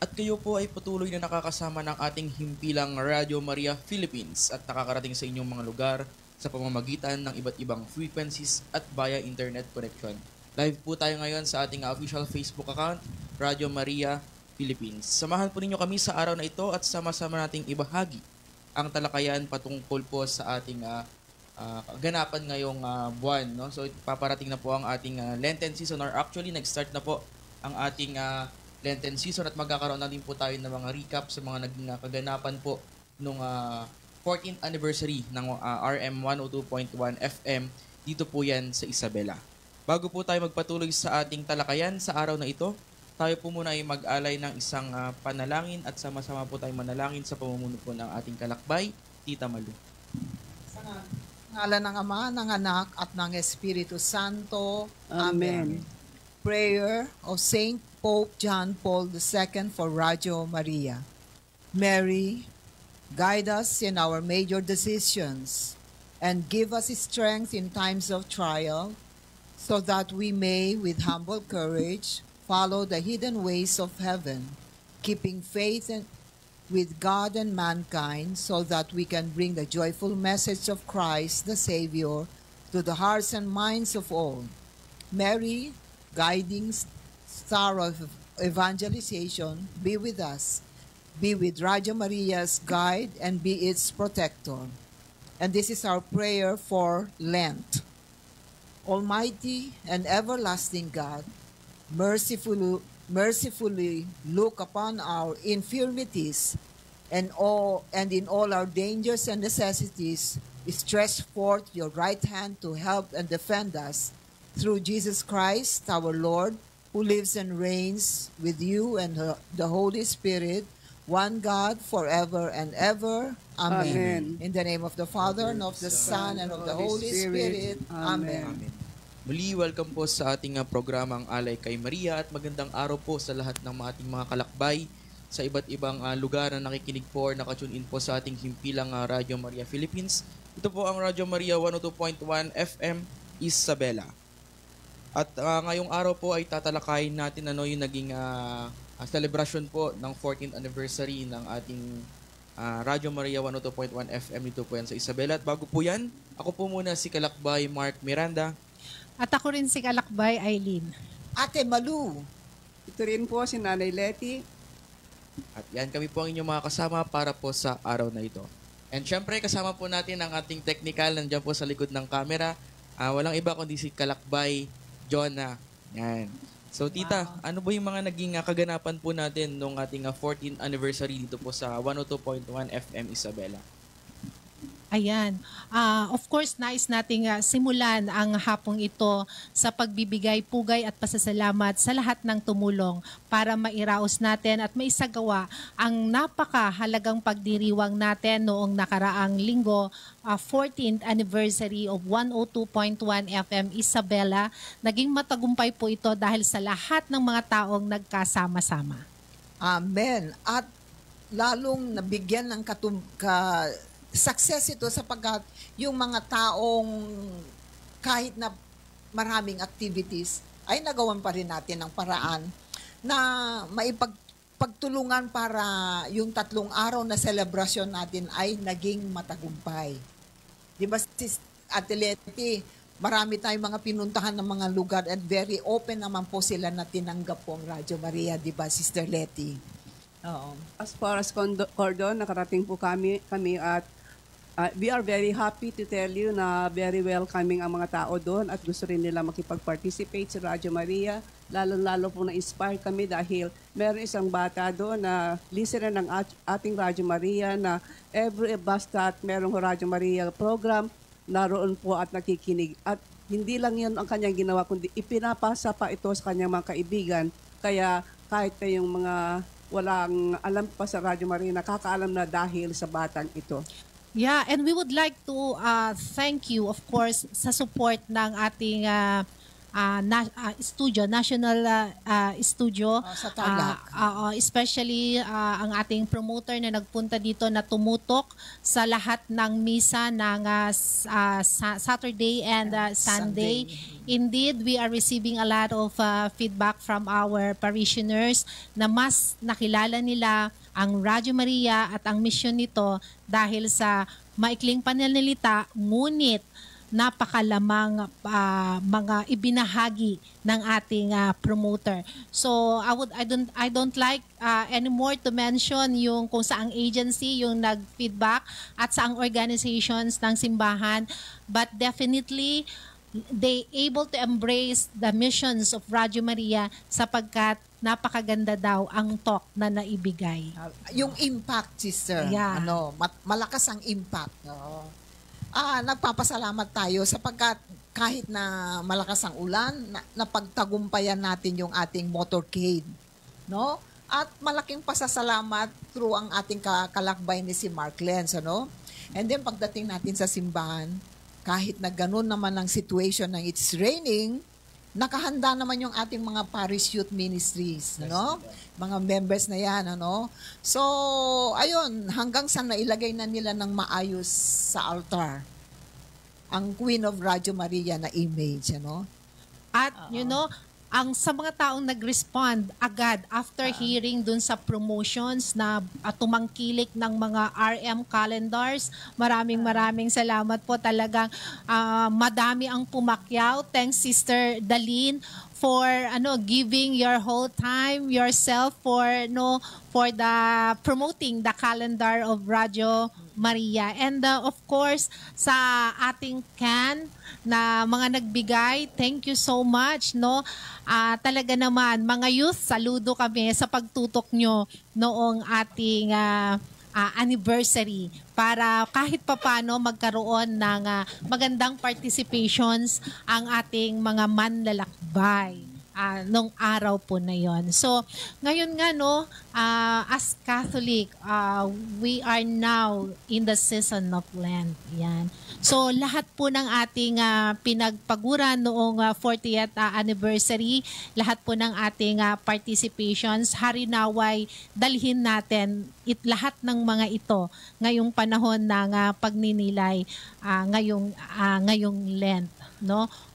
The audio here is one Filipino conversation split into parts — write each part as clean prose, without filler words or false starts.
At kayo po ay patuloy na nakakasama ng ating himpilang Radio Maria Philippines at nakakarating sa inyong mga lugar sa pamamagitan ng iba't ibang frequencies at via internet connection. Live po tayo ngayon sa ating official Facebook account, Radio Maria Philippines. Samahan po ninyo kami sa araw na ito at sama-sama nating ibahagi ang talakayan patungkol po sa ating ganapan ngayong buwan. No? So paparating na po ang ating Lenten season, or actually nag-start na po ang ating Lenten season at magkakaroon na din po tayo ng mga recap sa mga naging kaganapan po nung 14th anniversary ng RM 102.1 FM. Dito po yan sa Isabela. Bago po tayo magpatuloy sa ating talakayan sa araw na ito, tayo po muna ay mag-alay ng isang panalangin at sama-sama po tayo manalangin sa pamumuno po ng ating kalakbay, Tita Malu. Sa ngalan ng Ama, ng Anak, at ng Espiritu Santo. Amen. Prayer of Saint Pope John Paul II for Radio Maria. Mary, guide us in our major decisions and give us strength in times of trial, so that we may, with humble courage, follow the hidden ways of heaven, keeping faith with God and mankind, so that we can bring the joyful message of Christ the Savior to the hearts and minds of all. Mary, guiding star of evangelization, be with us. Be with Radio Maria's guide and be its protector. And this is our prayer for Lent. Almighty and everlasting God, mercifully look upon our infirmities and in all our dangers and necessities, stretch forth your right hand to help and defend us through Jesus Christ our Lord, who lives and reigns with you and the Holy Spirit, one God, forever and ever. Amen. Amen. In the name of the Father, and of the Son, and of the Holy Spirit. Amen. Amen. Muli, welcome po sa ating programang Alay kay Maria at magandang araw po sa lahat ng ating mga kalakbay sa iba't ibang lugar na nakikinig po or nakatune in po sa ating himpilang Radio Maria Philippines. Ito po ang Radio Maria 102.1 FM Isabela. At ngayong araw po ay tatalakayin natin yung naging celebration po ng 14th anniversary ng ating Radio Maria 102.1 FM. Dito po yan sa Isabela. At bago po yan, ako po muna si Kalakbay Mark Miranda. At ako rin si Kalakbay Eileen. Ate Malu. Ito rin po si Nanay Letty. At yan, kami po ang inyong mga kasama para po sa araw na ito. And syempre, kasama po natin ang ating technical. Nandiyan po sa likod ng camera. Walang iba kundi si Kalakbay Jonah. Yan. So, Tita, ano ba yung mga naging kaganapan po natin nung ating 14th anniversary dito po sa 102.1 FM Isabela? Ayan. Of course, nais nating simulan ang hapong ito sa pagbibigay pugay at pasasalamat sa lahat ng tumulong para mairaos natin at maisagawa ang napakahalagang pagdiriwang natin noong nakaraang linggo, 14th anniversary of 102.1 FM Isabela. Naging matagumpay po ito dahil sa lahat ng mga taong nagkasama-sama. Amen. At lalong nabigyan ng success ito sapagkat yung mga taong kahit na maraming activities ay nagawan pa rin natin ng paraan na maipagtulungan para yung 3 araw na celebration natin ay naging matagumpay. Di ba, Sis Ate Letty, marami tayong mga pinuntahan ng mga lugar at very open naman po sila na tinanggap po ang Radio Maria, di ba, Sister Letty? Oo. As far as Cordon, nakarating po kami at we are very happy to tell you na very welcoming ang mga tao doon at gusto rin nila makipag-participate sa Radio Maria. Lalo-lalo po na-inspire kami dahil meron isang bata doon na listener ng ating Radio Maria na every basta merong Radio Maria program, naroon po at nakikinig. At hindi lang yun ang kanyang ginawa, kundi ipinapasa pa ito sa kanyang mga kaibigan. Kaya kahit kayong mga walang alam pa sa Radio Maria, nakakaalam na dahil sa batang ito. Yeah, and we would like to thank you, of course, sa support ng ating studio, national studio. Sa Tarlac. Especially ang ating promoter na nagpunta dito na tumutok sa lahat ng misa ng Saturday and Sunday. Indeed, we are receiving a lot of feedback from our parishioners na mas nakilala nila ang Radyo Maria at ang mission nito dahil sa maikling pananalita, ngunit napakalamang mga ibinahagi ng ating promoter. So I don't like anymore to mention yung kung saang agency yung nag-feedback at saang organizations ng simbahan, but definitely they able to embrace the missions of Radyo Maria sapagkat napakaganda daw ang talk na naibigay. Yung impact, sister. Yeah. Malakas ang impact. Nagpapasalamat tayo sapagkat kahit na malakas ang ulan, napagtagumpayan natin yung ating motorcade. No? At malaking pasasalamat through ang ating kalakbay ni si Mark Lenz. And then pagdating natin sa simbahan, kahit na ganun naman ang situation ng it's raining, nakahanda naman yung ating mga parish youth ministries, mga members na yan, So, ayun, hanggang sa nailagay na nila ng maayos sa altar ang Queen of Radyo Maria na image, At, ang sa mga taong nag-respond agad after hearing dun sa promotions na tumangkilik ng mga RM calendars, maraming salamat po talagang madami ang pumakyaw. Thanks Sister Dalin for giving your whole time, yourself for the promoting the calendar of Radyo Maria. And of course sa ating CAN na mga nagbigay, thank you so much, talaga naman mga youth, saludo kami sa pagtutok nyo noong ating anniversary para kahit papano magkaroon ng magandang participations ang ating mga manlalakbay nung araw po na yon. So, ngayon nga as Catholic, we are now in the season of Lent. Yan. So, lahat po ng ating pinagpaguran noong 40th anniversary, lahat po ng ating participations, harinaway dalhin natin lahat ng mga ito ngayong panahon ng pagninilay ngayong Lent.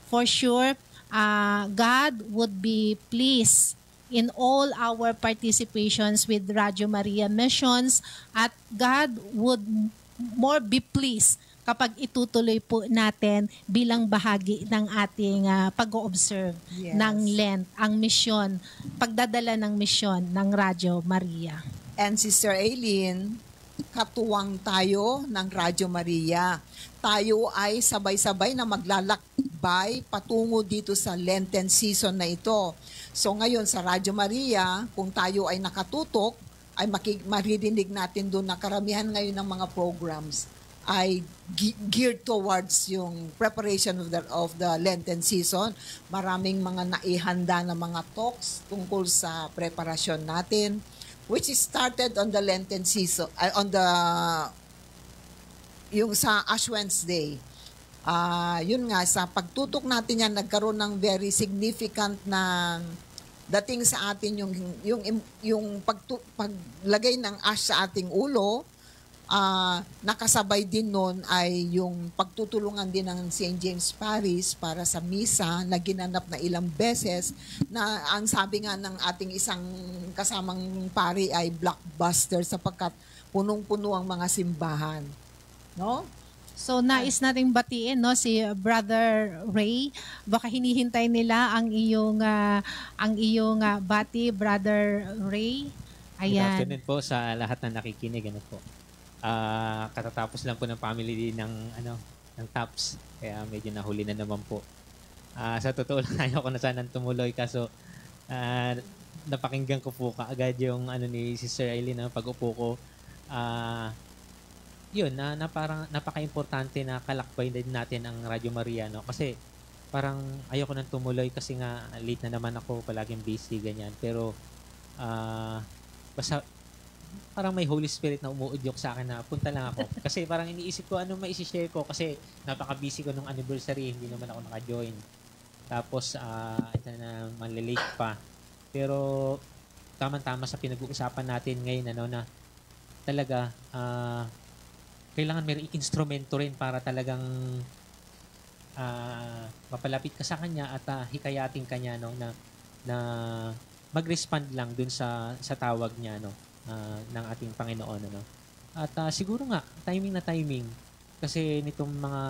For sure, God would be pleased in all our participations with Radyo Maria missions at God would more be pleased kapag itutuloy po natin bilang bahagi ng ating pag-o-observe ng Lent, ang misyon, pagdadala ng misyon ng Radyo Maria. And Sister Aileen, katuwang tayo ng Radyo Maria. Tayo ay sabay-sabay na maglalakbay patungo dito sa Lenten season na ito. So ngayon sa Radyo Maria, kung tayo ay nakatutok, ay maririnig natin doon na karamihan ngayon ng mga programs ay geared towards yung preparation of the Lenten season. Maraming mga naihanda na mga talks tungkol sa preparasyon natin, which is started on the Lenten season, yung sa Ash Wednesday. Yun nga, sa pagtutok natin yan, nagkaroon ng very significant na dating sa atin yung paglagay ng ash sa ating ulo. Nakasabay din nun ay yung pagtutulungan din ng St. James Parish para sa misa na ginanap na ilang beses na ang sabi nga ng ating isang kasamang pari ay blockbuster sapagkat punong-puno ang mga simbahan. So nais nating batiin si Brother Ray. Baka hinihintay nila ang iyong bati, Brother Ray. Ayan. Good afternoon po sa lahat na nakikinig. Katatapos lang po ng family din ng TAPS, kaya medyo nahuli na naman po. Sa totoo lang, ayaw ko na sanang tumuloy kaso napakinggan ko po kaagad yung ni Sister Aileen pag-upo ko. Yun, na parang napaka-importante na kalakbay din natin ang Radyo Maria, kasi parang ayaw ko nang tumuloy kasi nga late na naman ako, palaging busy, ganyan. Pero basta parang may Holy Spirit na umuudyok sa akin na punta lang ako. Kasi parang iniisip ko ano maisishare ko kasi napaka-busy ko nung anniversary, hindi naman ako naka-join. Tapos, ito na, malilate pa. Pero, tama-tama sa pinag-uusapan natin ngayon, na talaga, kailangan may instrumento rin para talagang mapalapit ka sa kanya at hikayatin kanya na mag-respond lang dun sa tawag niya ng ating Panginoon At siguro nga timing kasi nitong mga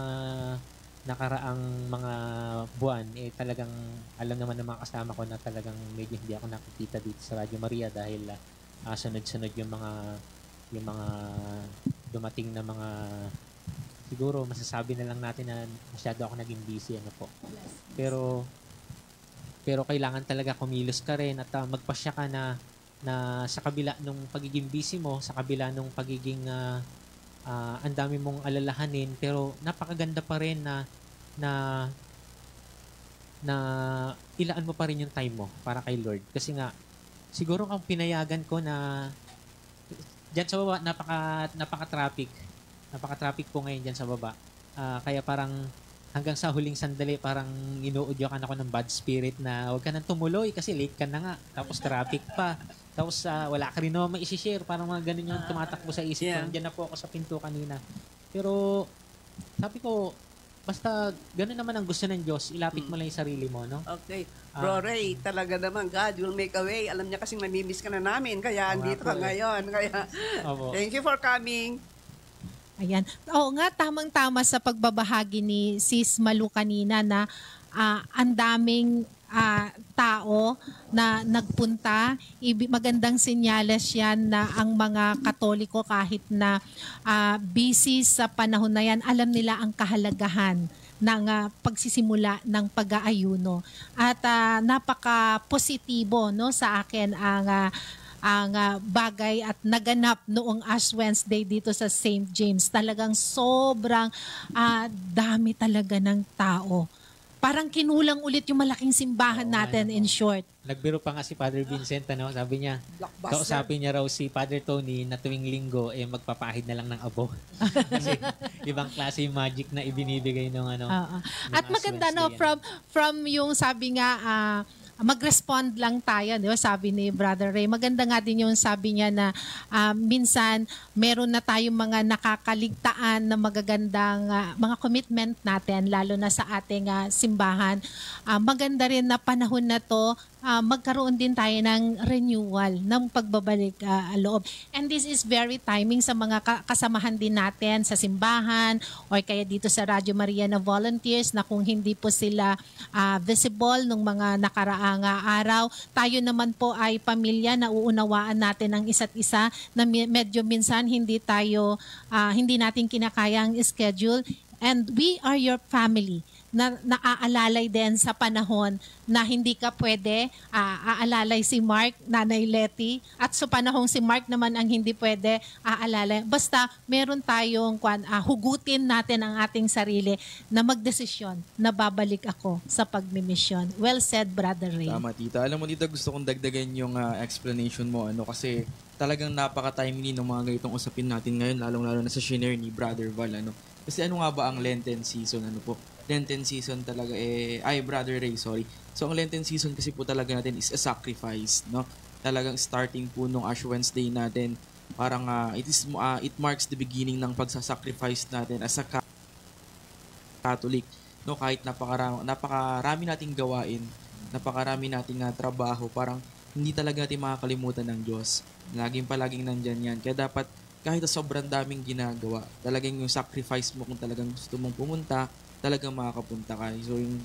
nakaraang mga buwan talagang alam naman ng mga kasama ko na talagang medyo hindi ako nakikita dito sa Radio Maria dahil sunod-sunod yung mga dumating na mga siguro masasabi na lang natin na masyado ako naging busy po. Pero kailangan talaga kumilos ka rin at magpasya ka na sa kabila nung pagiging busy mo, sa kabila nung pagiging ang dami mong alalahanin, pero napakaganda pa rin na ilaan mo pa rin yung time mo para kay Lord. Kasi nga siguro ang pinayagan ko na diyan sa baba napaka-traffic po ngayon diyan sa baba. Kaya parang hanggang sa huling sandali parang inuudyokan ako ng bad spirit na huwag ka nang tumuloy kasi late ka na nga. Tapos traffic pa. Tapos wala ka rin naman mai-share. Parang mga ganun yung tumatakbo sa isip ko. Nandiyan na po ako sa pinto kanina. Pero sabi ko, basta ganun naman ang gusto ng Diyos. Ilapit mo lang yung sarili mo, no? Okay. Bro Ray, talaga naman, God will make a way. Alam niya kasing namimiss ka na namin. Kaya andito ka ngayon. Kaya thank you for coming. Ayan. Oo nga, tamang-tama sa pagbabahagi ni Sis Malu kanina na ang daming tao na nagpunta. Magandang senyales yan na ang mga Katoliko kahit na busy sa panahon na yan, alam nila ang kahalagahan ng pagsisimula ng pag-aayuno. At napaka-positibo sa akin ang bagay at naganap noong Ash Wednesday dito sa St. James. Talagang sobrang dami talaga ng tao. Parang kinulang ulit yung malaking simbahan natin in short. Nagbiro pa nga si Father Vincent, sabi niya, kausapin niya raw si Father Tony na tuwing linggo, magpapahid na lang ng abo. Kasi ibang klase yung magic na ibinibigay ng At maganda from yung sabi nga, mag-respond lang tayo, di ba? Sabi ni Brother Ray. Maganda nga din yung sabi niya na minsan meron na tayong mga nakakaligtaan na magagandang mga commitment natin, lalo na sa ating simbahan. Maganda rin na panahon na to, magkaroon din tayo ng renewal, ng pagbabalik loob. And this is very timing sa mga kasamahan din natin sa simbahan or kaya dito sa Radio Maria na volunteers na kung hindi po sila visible nung mga nakaraang araw. Tayo naman po ay pamilya na uunawaan natin ang isa't isa na medyo minsan hindi natin kinakaya ang schedule. And we are your family na naaalalay din sa panahon na hindi ka pwede, aalalay si Mark, Nanay Letty, at sa panahong si Mark naman ang hindi pwede aalalay. Basta meron tayong hugutin natin ang ating sarili na magdesisyon na babalik ako sa pagmimisyon. Well said, Brother Ray. Tama, tita. Alam mo, tita, gusto kong dagdagan yung explanation mo, kasi talagang napaka-timely ng mga ganitong usapin natin ngayon, lalong-lalo na sa shinare ni Brother Val, Kasi ano nga ba ang Lenten season? Lenten season talaga Brother Ray, sorry. So ang Lenten season kasi po talaga natin is a sacrifice, no? Talagang starting po nung Ash Wednesday natin, parang it marks the beginning ng pagsasacrifice natin as a Catholic, no? Kahit napakarami nating gawain, napakarami nating trabaho, parang hindi talaga natin makakalimutan ng Diyos. Palaging nandyan yan. Kaya dapat kahit sobrang daming ginagawa, talagang yung sacrifice mo kung talagang gusto mong pumunta, talagang makakapunta ka. So yung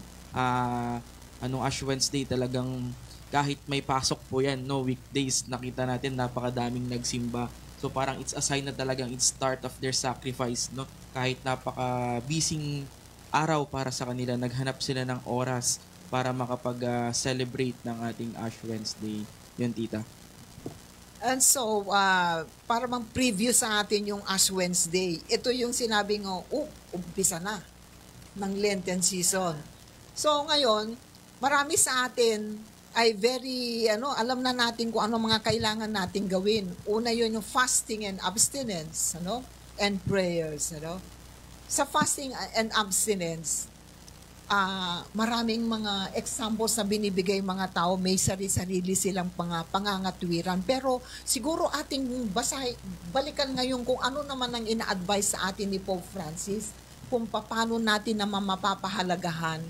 Ash Wednesday talagang kahit may pasok po yan, no, weekdays, nakita natin napakadaming nagsimba. So parang it's a sign na talagang it's start of their sacrifice, no? Kahit napaka-busy araw para sa kanila, naghanap sila ng oras para makapag-celebrate ng ating Ash Wednesday. Yun, tita. And so, para mang preview sa atin yung Ash Wednesday, ito yung sinabing, umpisa na ng Lenten season. So ngayon, marami sa atin ay very, alam na natin kung ano mga kailangan nating gawin. Una yun yung fasting and abstinence, and prayers, Sa fasting and abstinence, maraming mga examples na binibigay mga tao, may sarili silang pangangatwiran. Pero siguro ating balikan ngayon kung ano naman ang ina-advise sa atin ni Pope Francis, kung paano natin na mapapahalagahan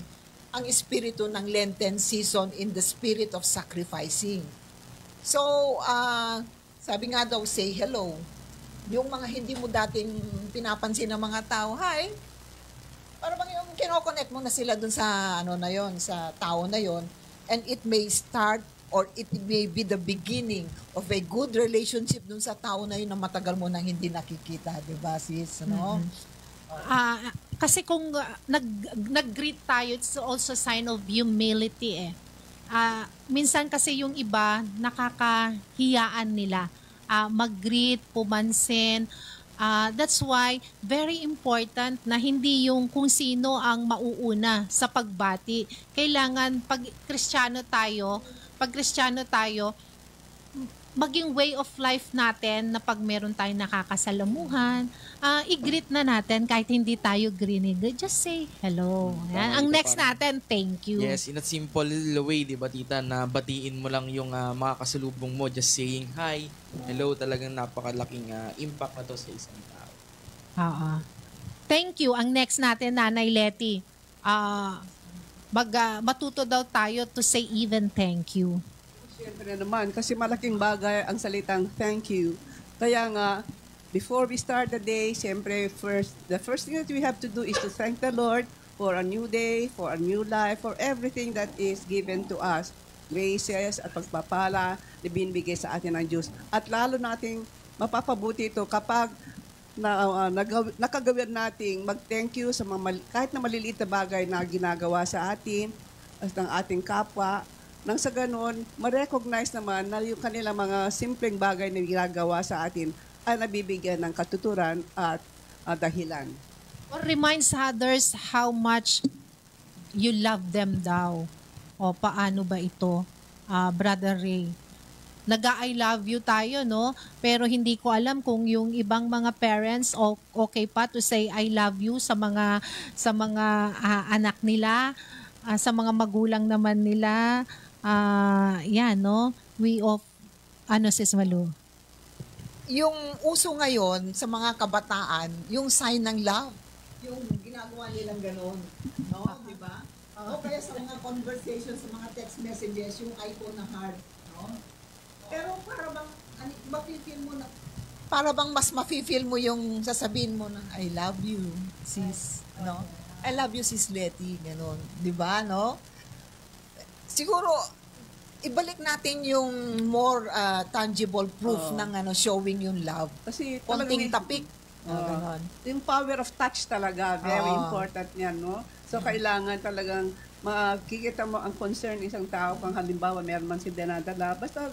ang espiritu ng Lenten season in the spirit of sacrificing. So, sabi nga daw, say hello. Yung mga hindi mo dating pinapansin ng mga tao, hi, para bang yung kinoconnect mo na sila dun sa sa tao na yon, and it may start or it may be the beginning of a good relationship dun sa tao na yun na matagal mo nang hindi nakikita, di ba sis? No? Kasi kung nag-greet tayo, it's also sign of humility eh. Minsan kasi yung iba, nakakahiyaan nila mag-greet, pumansin. That's why very important na hindi yung kung sino ang mauuna sa pagbati. Kailangan pag Kristiyano tayo, maging way of life natin na pag meron tayong nakakasalamuhan, i-greet na natin kahit hindi tayo greeting. Just say hello. Yan. Ang next natin, thank you. Yes, in a simple way, di ba tita, na batiin mo lang yung mga kasalubong mo, just saying hi, hello, talagang napakalaking impact na to sa isang tao. Thank you. Ang next natin, Nanay Letty, matuto daw tayo to say even thank you. Siyempre naman, kasi malaking bagay ang salitang thank you. Kaya nga, before we start the day, siyempre, the first thing that we have to do is to thank the Lord for a new day, for a new life, for everything that is given to us. Graces at pagpapala na binibigay sa atin ng Diyos. At lalo nating mapapabuti ito kapag nakagawin nating mag-thank you sa kahit na maliliit na bagay na ginagawa sa atin at ng ating kapwa. Nang sa ganun, ma-recognize naman na yung kanilang mga simpleng bagay na ginagawa sa atin ay nabibigyan ng katuturan at dahilan. Or reminds others how much you love them daw. O paano ba ito, Brother Ray? Nag-I love you tayo, no? Pero hindi ko alam kung yung ibang mga parents okay pa to say I love you sa mga anak nila, sa mga magulang naman nila. Yan, no? Sis Malu? Yung uso ngayon sa mga kabataan, yung sign ng love, yung ginagawa nilang gano'n, no? Di ba? O kaya sa mga conversation, sa mga text messages, yung icon na heart, no? Pero para bang mas mafe-feel mo yung sasabihin mo na I love you, sis, no? I love you, sis Letty, gano'n. Di ba, no? Siguro, ibalik natin yung more tangible proof ng showing yung love. Kasi konting tapik. Ganon. Yung power of touch talaga, very important yan, no? So, kailangan talagang makikita mo ang concern isang tao kung halimbawa meron man si dinadala. Basta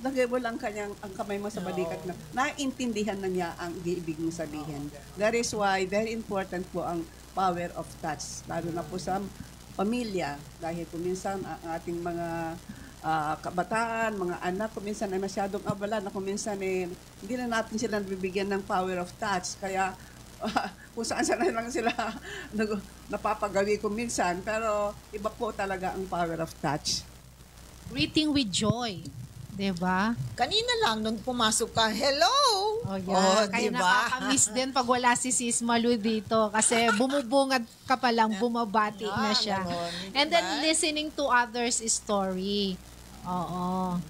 lagay mo lang ang kamay mo sa balikat na naintindihan na niya ang ibig mong sabihin. That is why very important po ang power of touch, lalo na po sa pamilya, dahil kuminsan ang ating mga kabataan, mga anak, kuminsan ay masyadong abala na kuminsan hindi na natin sila nabibigyan ng power of touch. Kaya kung saan lang sila napapagawi kuminsan, pero iba po talaga ang power of touch. Greeting with joy. Diba? Kanina lang, nung pumasok ka, hello! Kaya diba? Nakakamiss din pag wala si Sis Malu dito kasi bumubungad ka pa lang, bumabati na siya. Ganon, and then listening to others' story. Oo.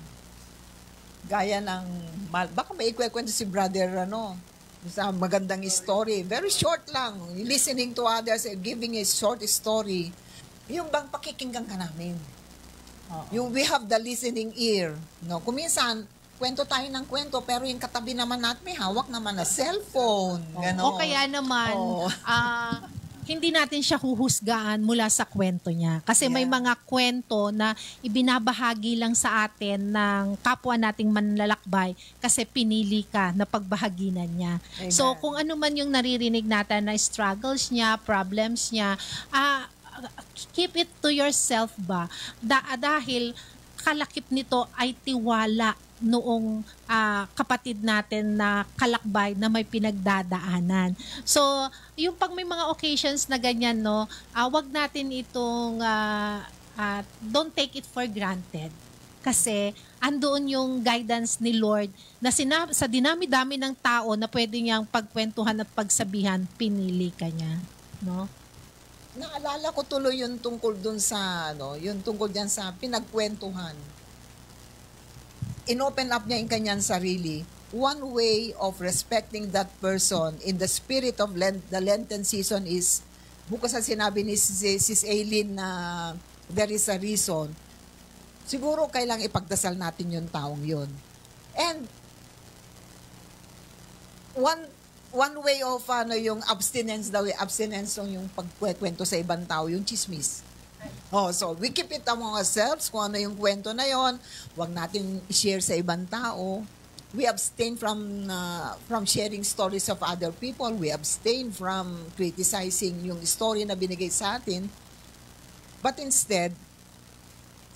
Gaya ng, baka may ikwekwento si brother, sa magandang story. Very short lang. Listening to others, giving a short story. Yung bang pakikinggan ka namin. Yung we have the listening ear. No? Kuminsan, kwento tayo ng kwento, pero yung katabi naman natin, may hawak naman na cellphone. O kaya naman, hindi natin siya huhusgaan mula sa kwento niya. Kasi may mga kwento na ibinabahagi lang sa atin ng kapwa nating manlalakbay kasi pinili ka na pagbahaginan niya. Amen. So kung ano man yung naririnig natin na struggles niya, problems niya, keep it to yourself ba? Dahil kalakip nito ay tiwala noong kapatid natin na kalakbay na may pinagdadaanan. So, yung pag may mga occasions na ganyan, no, wag natin itong don't take it for granted. Kasi andoon yung guidance ni Lord na sa dinami-dami ng tao na pwede niyang pagkwentuhan at pagsabihan, pinili ka niya, no? Naalala ko tuloy yung tungkol dun sa, yung tungkol dyan sa pinagkwentuhan. Inopen up niya yung kanyang sarili. One way of respecting that person in the spirit of the Lenten season is, bukas sa sinabi ni Sis Aileen na there is a reason, siguro kailangang ipagdasal natin yung taong yun. And one way of yung abstinence daw, abstinence yung pagkwento sa ibang tao, yung chismis. So we keep it among ourselves, kung ano yung kwento na yon, wag natin i-share sa ibang tao. We abstain from sharing stories of other people. We abstain from criticizing yung story na binigay sa atin. But instead,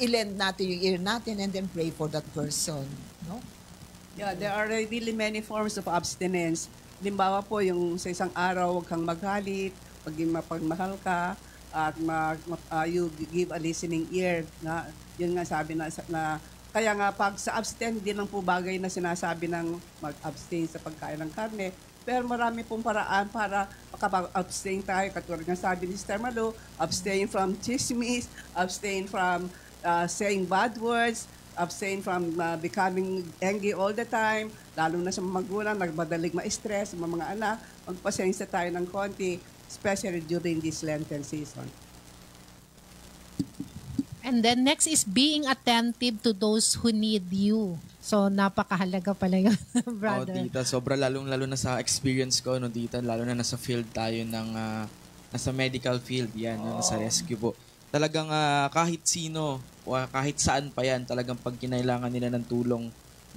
i-lend natin yung ear natin and then pray for that person. No? Yeah, there are really many forms of abstinence. Limbawa po, yung sa isang araw, huwag kang magalit, maging mapagmahal ka, at you give a listening ear. Yun nga sabi na kaya nga pag sa abstain, hindi lang po bagay na sinasabi ng mag-abstain sa pagkain ng karne, pero marami pong paraan para makapag-abstain tayo. Katulad nga sabi ni Sister Malu, abstain from chismis, abstain from saying bad words, abstain from becoming angry all the time, lalo na sa mga magulang, nagbadalig ma-stress, sa mga anak, magpasensya tayo ng konti, especially during this Lenten season. And then next is being attentive to those who need you. So, napakahalaga pala yun, brother. Tita, sobra lalong-lalo na sa experience ko, tita, lalo na nasa field tayo ng, nasa medical field, yan, nasa rescue po. Talagang kahit sino, o kahit saan pa yan, talagang pag kinailangan nila ng tulong,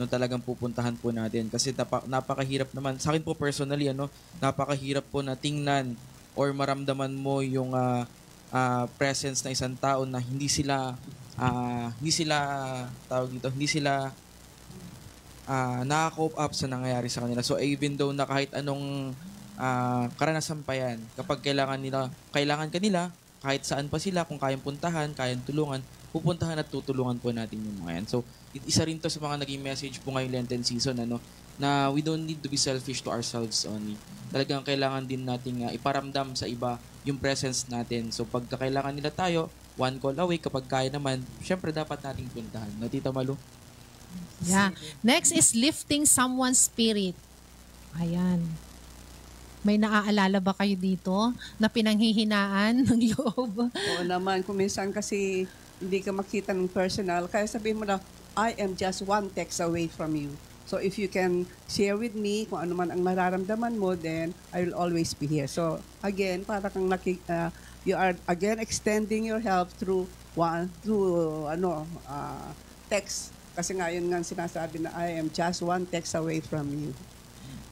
talagang pupuntahan po natin. Kasi napakahirap naman, sa akin po personally, napakahirap po na tingnan or maramdaman mo yung presence na isang tao na hindi sila naka-cope up sa nangyayari sa kanila. So even though na kahit anong karanasan pa yan, kapag kailangan kanila, kahit saan pa sila, kung kayang puntahan, kayang tulungan, pupuntahan at tutulungan po natin yung mga yan. So isa rin to sa mga naging message po ngayong Lenten season, na we don't need to be selfish to ourselves only. Talagang kailangan din nating iparamdam sa iba yung presence natin. So pagka kailangan nila tayo, one call away. Kapag kaya naman, syempre dapat nating puntahan. No, Tita Malu? Yeah. Next is lifting someone's spirit. Ayan. May naaalala ba kayo dito na pinanghihinaan ng loob? Oo naman, kung minsan kasi hindi ka makita ng personal, kaya sabihin mo na, I am just one text away from you. So if you can share with me kung ano man ang mararamdaman mo, then I will always be here. So again, para kang you are again extending your help through text. Kasi nga yun nga sinasabi na I am just one text away from you.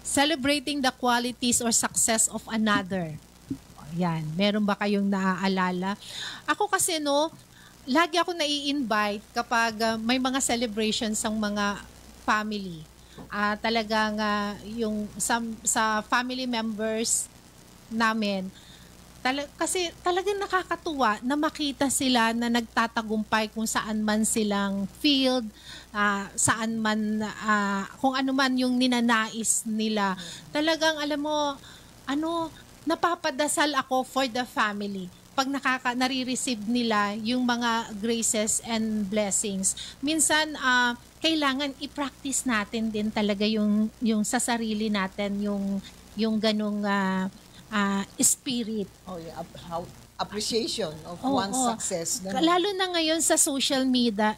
Celebrating the qualities or success of another. Yan, meron ba kayong naaalala? Ako kasi lagi ako nai-invite kapag may mga celebrations ang mga family. Talagang yung sa family members namin, kasi talagang nakakatuwa na makita sila na nagtatagumpay kung saan man silang field, saan man, kung ano man yung ninanais nila. Talagang alam mo, napapadasal ako for the family pag nare-receive nila yung mga graces and blessings. Minsan, kailangan i-practice natin din talaga yung sa sarili natin, yung ganong spirit. Appreciation of one's success. Lalo na ngayon sa social media,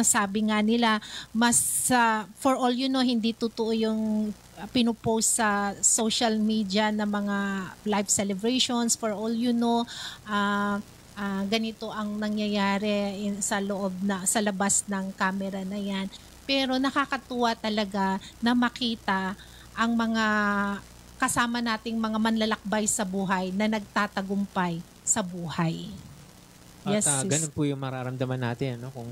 sabi nga nila, mas for all you know, hindi totoo yung pinupost sa social media na mga live celebrations. For all you know, ganito ang nangyayari sa labas ng camera na yan. Pero nakakatuwa talaga na makita ang mga kasama nating mga manlalakbay sa buhay na nagtatagumpay sa buhay. At ganun po yung mararamdaman natin, kung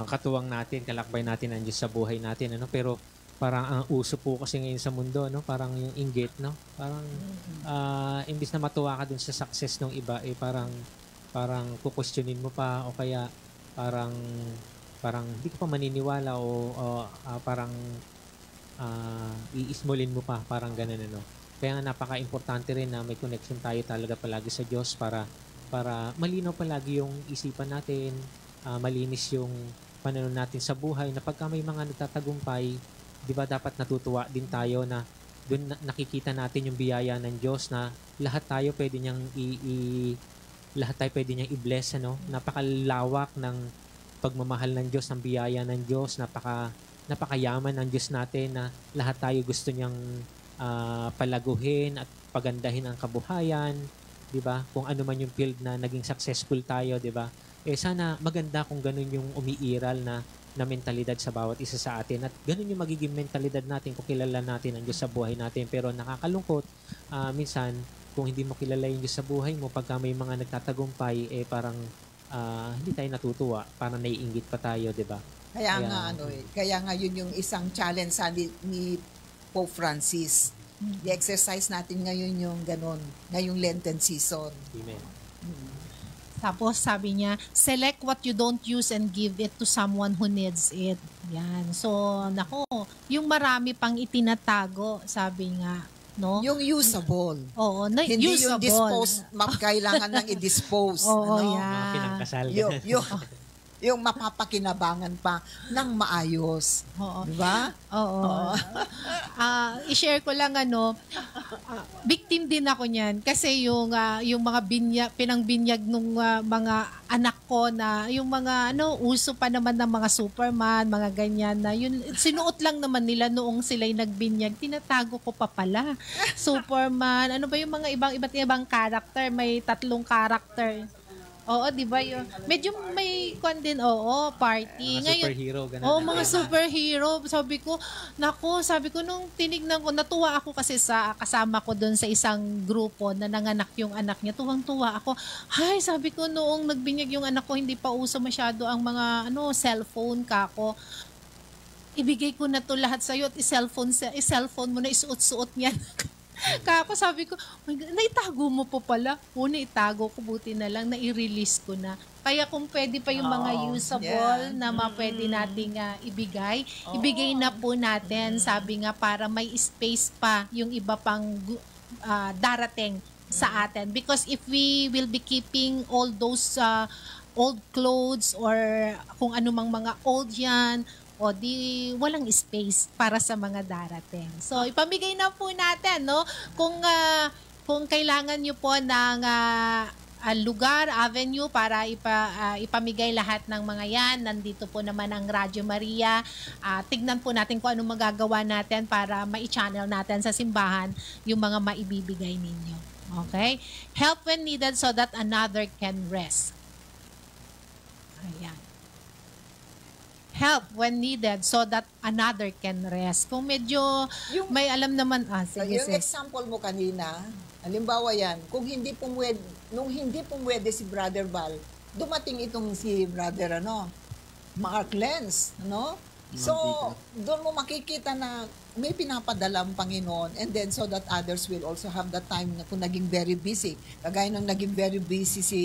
katuwang natin, kalakbay natin ang Diyos sa buhay natin, ano? Pero parang ang uso po kasi ngayon sa mundo, no? Parang yung inggit, no? Parang imbis na matuwa ka dun sa success ng iba, parang kukwestiyonin mo pa, o kaya parang hindi ka pa maniniwala, o parang iismulin mo pa, parang ganun, ano? Kaya nga napaka-importante rin na may connection tayo talaga palagi sa Diyos para malinaw palagi yung isipan natin, malinis yung pananaw natin sa buhay, na pagka may mga nagtatagumpay, di ba dapat natutuwa din tayo na doon nakikita natin yung biyaya ng Diyos, na lahat tayo pwede niyang i-bless, ano? Napakalawak ng pagmamahal ng Diyos, ng biyaya ng Diyos, napakayaman ng Diyos natin, na lahat tayo gusto niyang palaguhin at pagandahin ang kabuhayan, 'di ba? Kung ano man yung field na naging successful tayo, 'di ba? Sana maganda kung ganun yung umiiral na mentalidad sa bawat isa sa atin, at ganun yung magiging mentalidad natin kung kilala natin ang Diyos sa buhay natin. Pero nakakalungkot minsan kung hindi mo kilala yung Diyos sa buhay mo, pagka may mga nagtatagumpay, parang hindi tayo natutuwa, parang naiinggit pa tayo, 'di ba? Kaya nga yun yung isang challenge ni Pope Francis. I-exercise natin ngayon yung ganon, ngayong Lenten season. Amen. Tapos sabi niya, select what you don't use and give it to someone who needs it. Yan. So, nako, yung marami pang itinatago, sabi nga, no? Yung usable. Oo, hindi usable. Yung dispose, kailangan nang i-dispose. Oo, ano? yan. Pinagkasal. Yung mapapakinabangan pa ng maayos. Oo. Diba? Oo. I-share ko lang, victim din ako niyan. Kasi yung mga pinangbinyag nung mga anak ko, na yung mga uso pa naman ng mga Superman, mga ganyan, na yun, sinuot lang naman nila noong sila'y nagbinyag. Tinatago ko pa pala. Superman, ano ba yung mga iba't ibang character, may 3 character. Oo, di ba yun? Medyo may din, party. Mga Ngayon, superhero, ganun. mga superhero. Sabi ko nung tinignan ko, natuwa ako kasi kasama ko doon sa isang grupo na nanganak yung anak niya. Tuwang-tuwa ako. Sabi ko noong nagbinyag yung anak ko, hindi pa uso masyado ang mga cellphone kako. Ibigay ko na to lahat sa'yo at i-cellphone mo na, isuot-suot niyan. Kako sabi ko, naitago mo po pala. Naitago ko, buti na lang, nai-release ko na. Kaya kung pwede pa yung mga usable na pwede nating ibigay na po natin. Sabi nga, para may space pa yung iba pang darating sa atin. Because if we will be keeping all those old clothes or kung anumang mga old yan, walang space para sa mga darating. So, ipamigay na po natin, no? Kung kailangan nyo po ng lugar, avenue para ipamigay lahat ng mga yan, nandito po naman ang Radyo Maria. Tignan po natin kung anong magagawa natin para mai-channel natin sa simbahan yung mga maibibigay ninyo. Okay? Help when needed so that another can rest. Ayan. Help when needed so that another can rest. Kung medyo may alam naman, sige, yung example mo kanina, halimbawa yan, nung hindi pumwede si Brother Val, dumating itong si Brother Mark Lenz, So, doon mo makikita na may pinapadala ang Panginoon, and then so that others will also have that time na kung naging very busy. Kagaya nung naging very busy si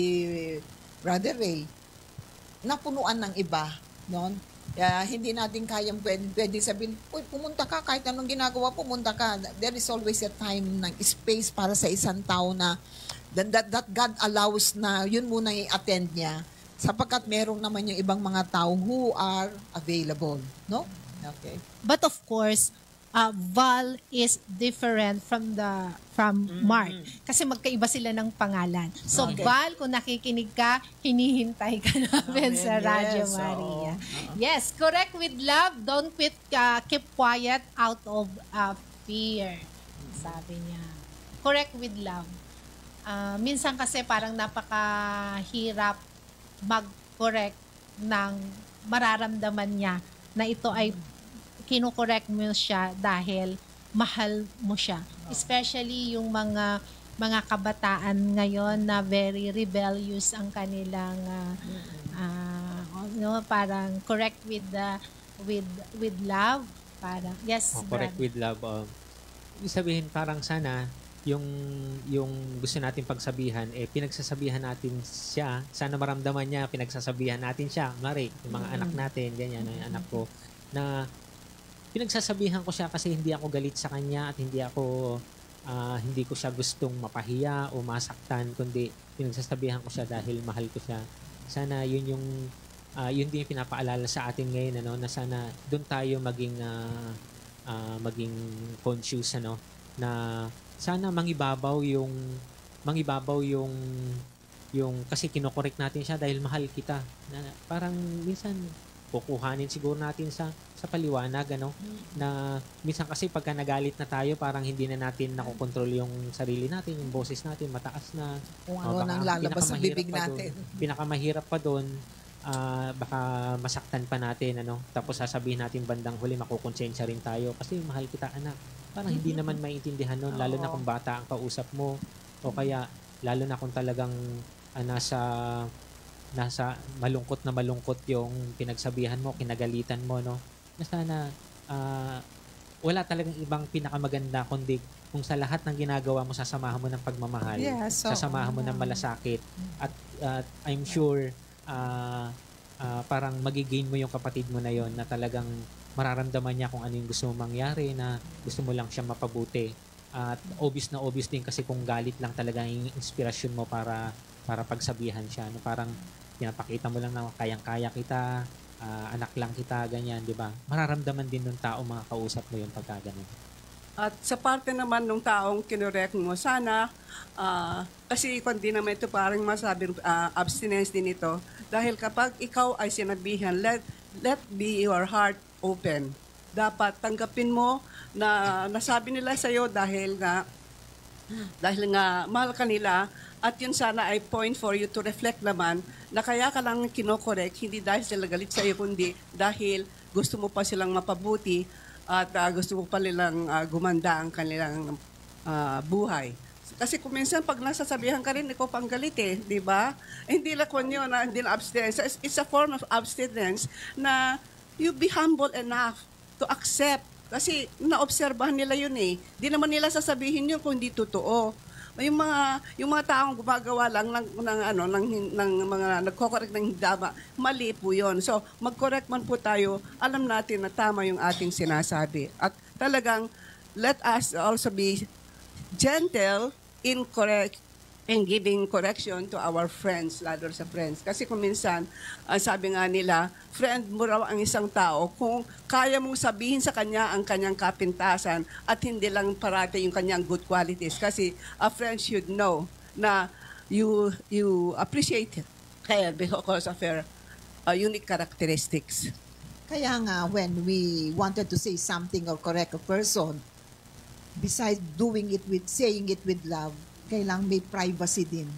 Brother Ray, napunuan ng iba, hindi natin kayang pwede sabihin, pumunta ka, kahit anong ginagawa, pumunta ka. There is always a time ng space para sa isang tao na that God allows na yun muna i-attend niya, sapagkat merong naman yung ibang mga tao who are available, no? Okay. But of course, Val is different from Mark. Kasi magkaiba sila ng pangalan. So, okay. Val, kung nakikinig ka, hinihintay ka namin sa Radyo Maria. Yes, correct with love. Don't keep quiet out of fear. Sabi niya. Correct with love. Minsan kasi parang napakahirap mag-correct ng mararamdaman niya na ito ay kino-correct mo siya dahil mahal mo siya. Especially yung mga kabataan ngayon na very rebellious ang kanilang no, parang correct with the with love, parang yes, Correct Brad. with love. Ibig sabihin parang sana yung gusto natin pagsabihan, pinagsasabihan natin siya. Sana maramdaman niya, pinagsasabihan natin siya. Mari, yung mga anak natin, ganyan, yung anak ko, na pinagsasabihan ko siya kasi hindi ako galit sa kanya at hindi ko siya gustong mapahiya o masaktan, kundi pinagsasabihan ko siya dahil mahal ko siya. Sana yun din yung pinapaalala sa atin ngayon, na sana doon tayo maging conscious, na sana mangibabaw yung kasi kinokorek natin siya dahil mahal kita. Parang minsan kukuhanin siguro natin sa paliwanag, na minsan kasi pagka nagalit na tayo, parang hindi na natin nakokontrol yung sarili natin, yung boses natin mataas na. Kung ano nang lalabas sa bibig natin. Pinakamahirap pa doon, baka masaktan pa natin, tapos sasabihin natin bandang huli, makukonsensya rin tayo kasi mahal kita, anak. Parang hindi naman maintindihan nun, lalo na kung bata ang kausap mo, o kaya lalo na kung talagang nasa malungkot yung pinagsabihan mo, kinagalitan mo, na sana wala talagang ibang pinakamaganda kundi kung sa lahat ng ginagawa mo, sasamahan mo ng pagmamahal, sasamahan mo ng malasakit, at I'm sure parang magigain mo yung kapatid mo na yon, na talagang mararamdaman niya kung ano yung gusto mo mangyari, na gusto mo lang siya mapabuti. At obvious din kasi kung galit lang talaga yung inspirasyon mo para pagsabihan siya, parang pinapakita mo lang na kayang-kaya kita, anak lang kita, ganyan, di ba? Mararamdaman din ng tao, mga kausap mo yung pagka ganun. At sa parte naman ng taong kinorek mo, sana, kasi kung di naman ito parang masabing abstinence din ito, dahil kapag ikaw ay sinabihan, let be your heart open. Dapat tanggapin mo na nasabi nila sa'yo dahil nga mahal ka nila, at yun sana ay point for you to reflect naman na kaya ka lang kinokorek, hindi dahil sila galit sa'yo, kundi dahil gusto mo pa silang mapabuti at gusto mo pa nilang gumanda ang kanilang buhay. Kasi kung minsan pag nasasabihan ka rin, ikaw pang galit di ba? Hindi lang kung yun, hindi na abstinence. It's a form of abstinence na you be humble enough to accept. Kasi naobserbahan nila yun Di naman nila sasabihin yun kung hindi totoo. Yung mga taong gumagawa lang ng mga nagko-correct ng hindama, mali po yun. So, mag-correct man po tayo, alam natin na tama yung ating sinasabi. At talagang, let us also be gentle in giving correction to our friends, lalo sa friends. Kasi kung minsan, sabi nga nila, friend mo raw ang isang tao kung kaya mong sabihin sa kanya ang kanyang kapintasan at hindi lang parate yung kanyang good qualities. Kasi a friend should know na you appreciate her because of her unique characteristics. Kaya nga, when we wanted to say something or correct a person, besides saying it with love, kailangang may privacy din,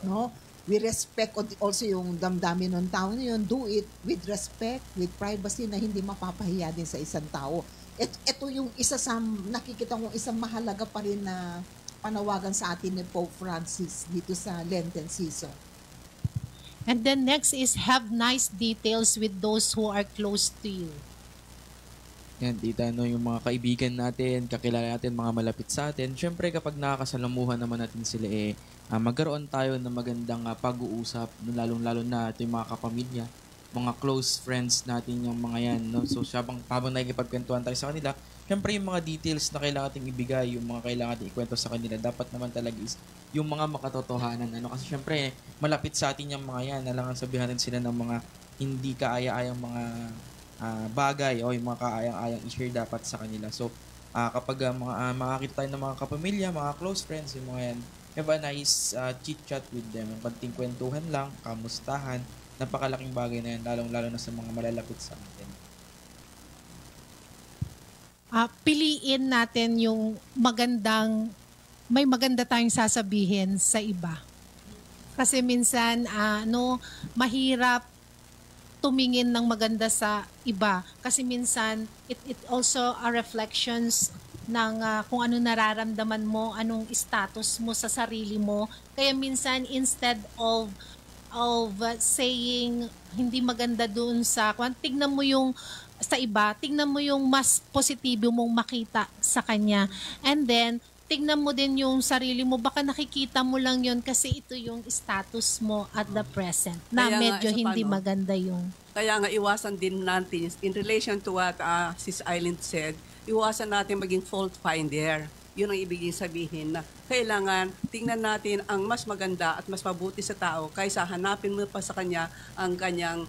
no? We respect also yung damdamin ng tao na yun. Do it with respect, with privacy, na hindi mapapahiya din sa isang tao. Ito yung isa sa nakikita kong isang mahalaga pa rin na panawagan sa atin ni Pope Francis dito sa Lenten season. And then next is have nice details with those who are close to you. Yan, tita, yung mga kaibigan natin, kakilala natin, mga malapit sa atin. Siyempre, kapag nakakasalamuhan naman natin sila, magkaroon tayo ng magandang pag-uusap, lalong-lalo na ito yung mga kapamilya, mga close friends natin yung mga yan. No? So, habang nakikipagkwentuhan tayo sa kanila, siyempre yung mga details na kailangan natin ibigay, yung mga kailangan natin ikwento sa kanila, dapat naman talaga is yung mga makatotohanan. Kasi siyempre, malapit sa atin yung mga yan, nalangan sabihan natin sila ng mga hindi kaaya-ayang mga bagay o yung mga kaayang-ayang i-share dapat sa kanila. So, kapag makakita tayo ng mga kapamilya, mga close friends, yung mga yan, have a nice chit-chat with them. Yung konting kwentuhan lang, kamustahan, napakalaking bagay na yan, lalong-lalo na sa mga malalapit sa atin. Piliin natin yung may maganda tayong sasabihin sa iba. Kasi minsan, mahirap tumingin ng maganda sa iba. Kasi minsan, it also are reflections ng kung ano nararamdaman mo, anong status mo sa sarili mo. Kaya minsan, instead of of saying hindi maganda doon sa kung tignan mo yung sa iba, tignan mo yung mas positibo mong makita sa kanya. And then, tignan mo din yung sarili mo. Baka nakikita mo lang yun kasi ito yung status mo at the present na Kaya nga, medyo isa pa, hindi no? maganda yung Kaya nga iwasan din natin, in relation to what Sis Eileen said, iwasan natin maging fault finder. Yun ang ibig sabihin na kailangan tingnan natin ang mas maganda at mas mabuti sa tao kaysa hanapin mo pa sa kanya ang kanyang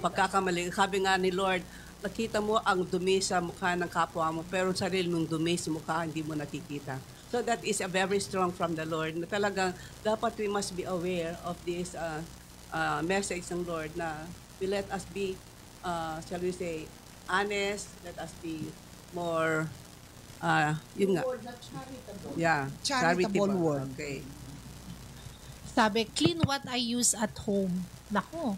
pagkakamali. Sabi nga ni Lord, nakita mo ang dumi sa mukha ng kapwa mo pero sarili mong dumi sa mukha hindi mo nakikita. So that is a very strong from the Lord na talagang dapat we must be aware of this message ng Lord na we let us be, shall we say, honest, let us be more, yun nga. Yeah, Charitable word. Okay. sabi, clean what I use at home. Nako.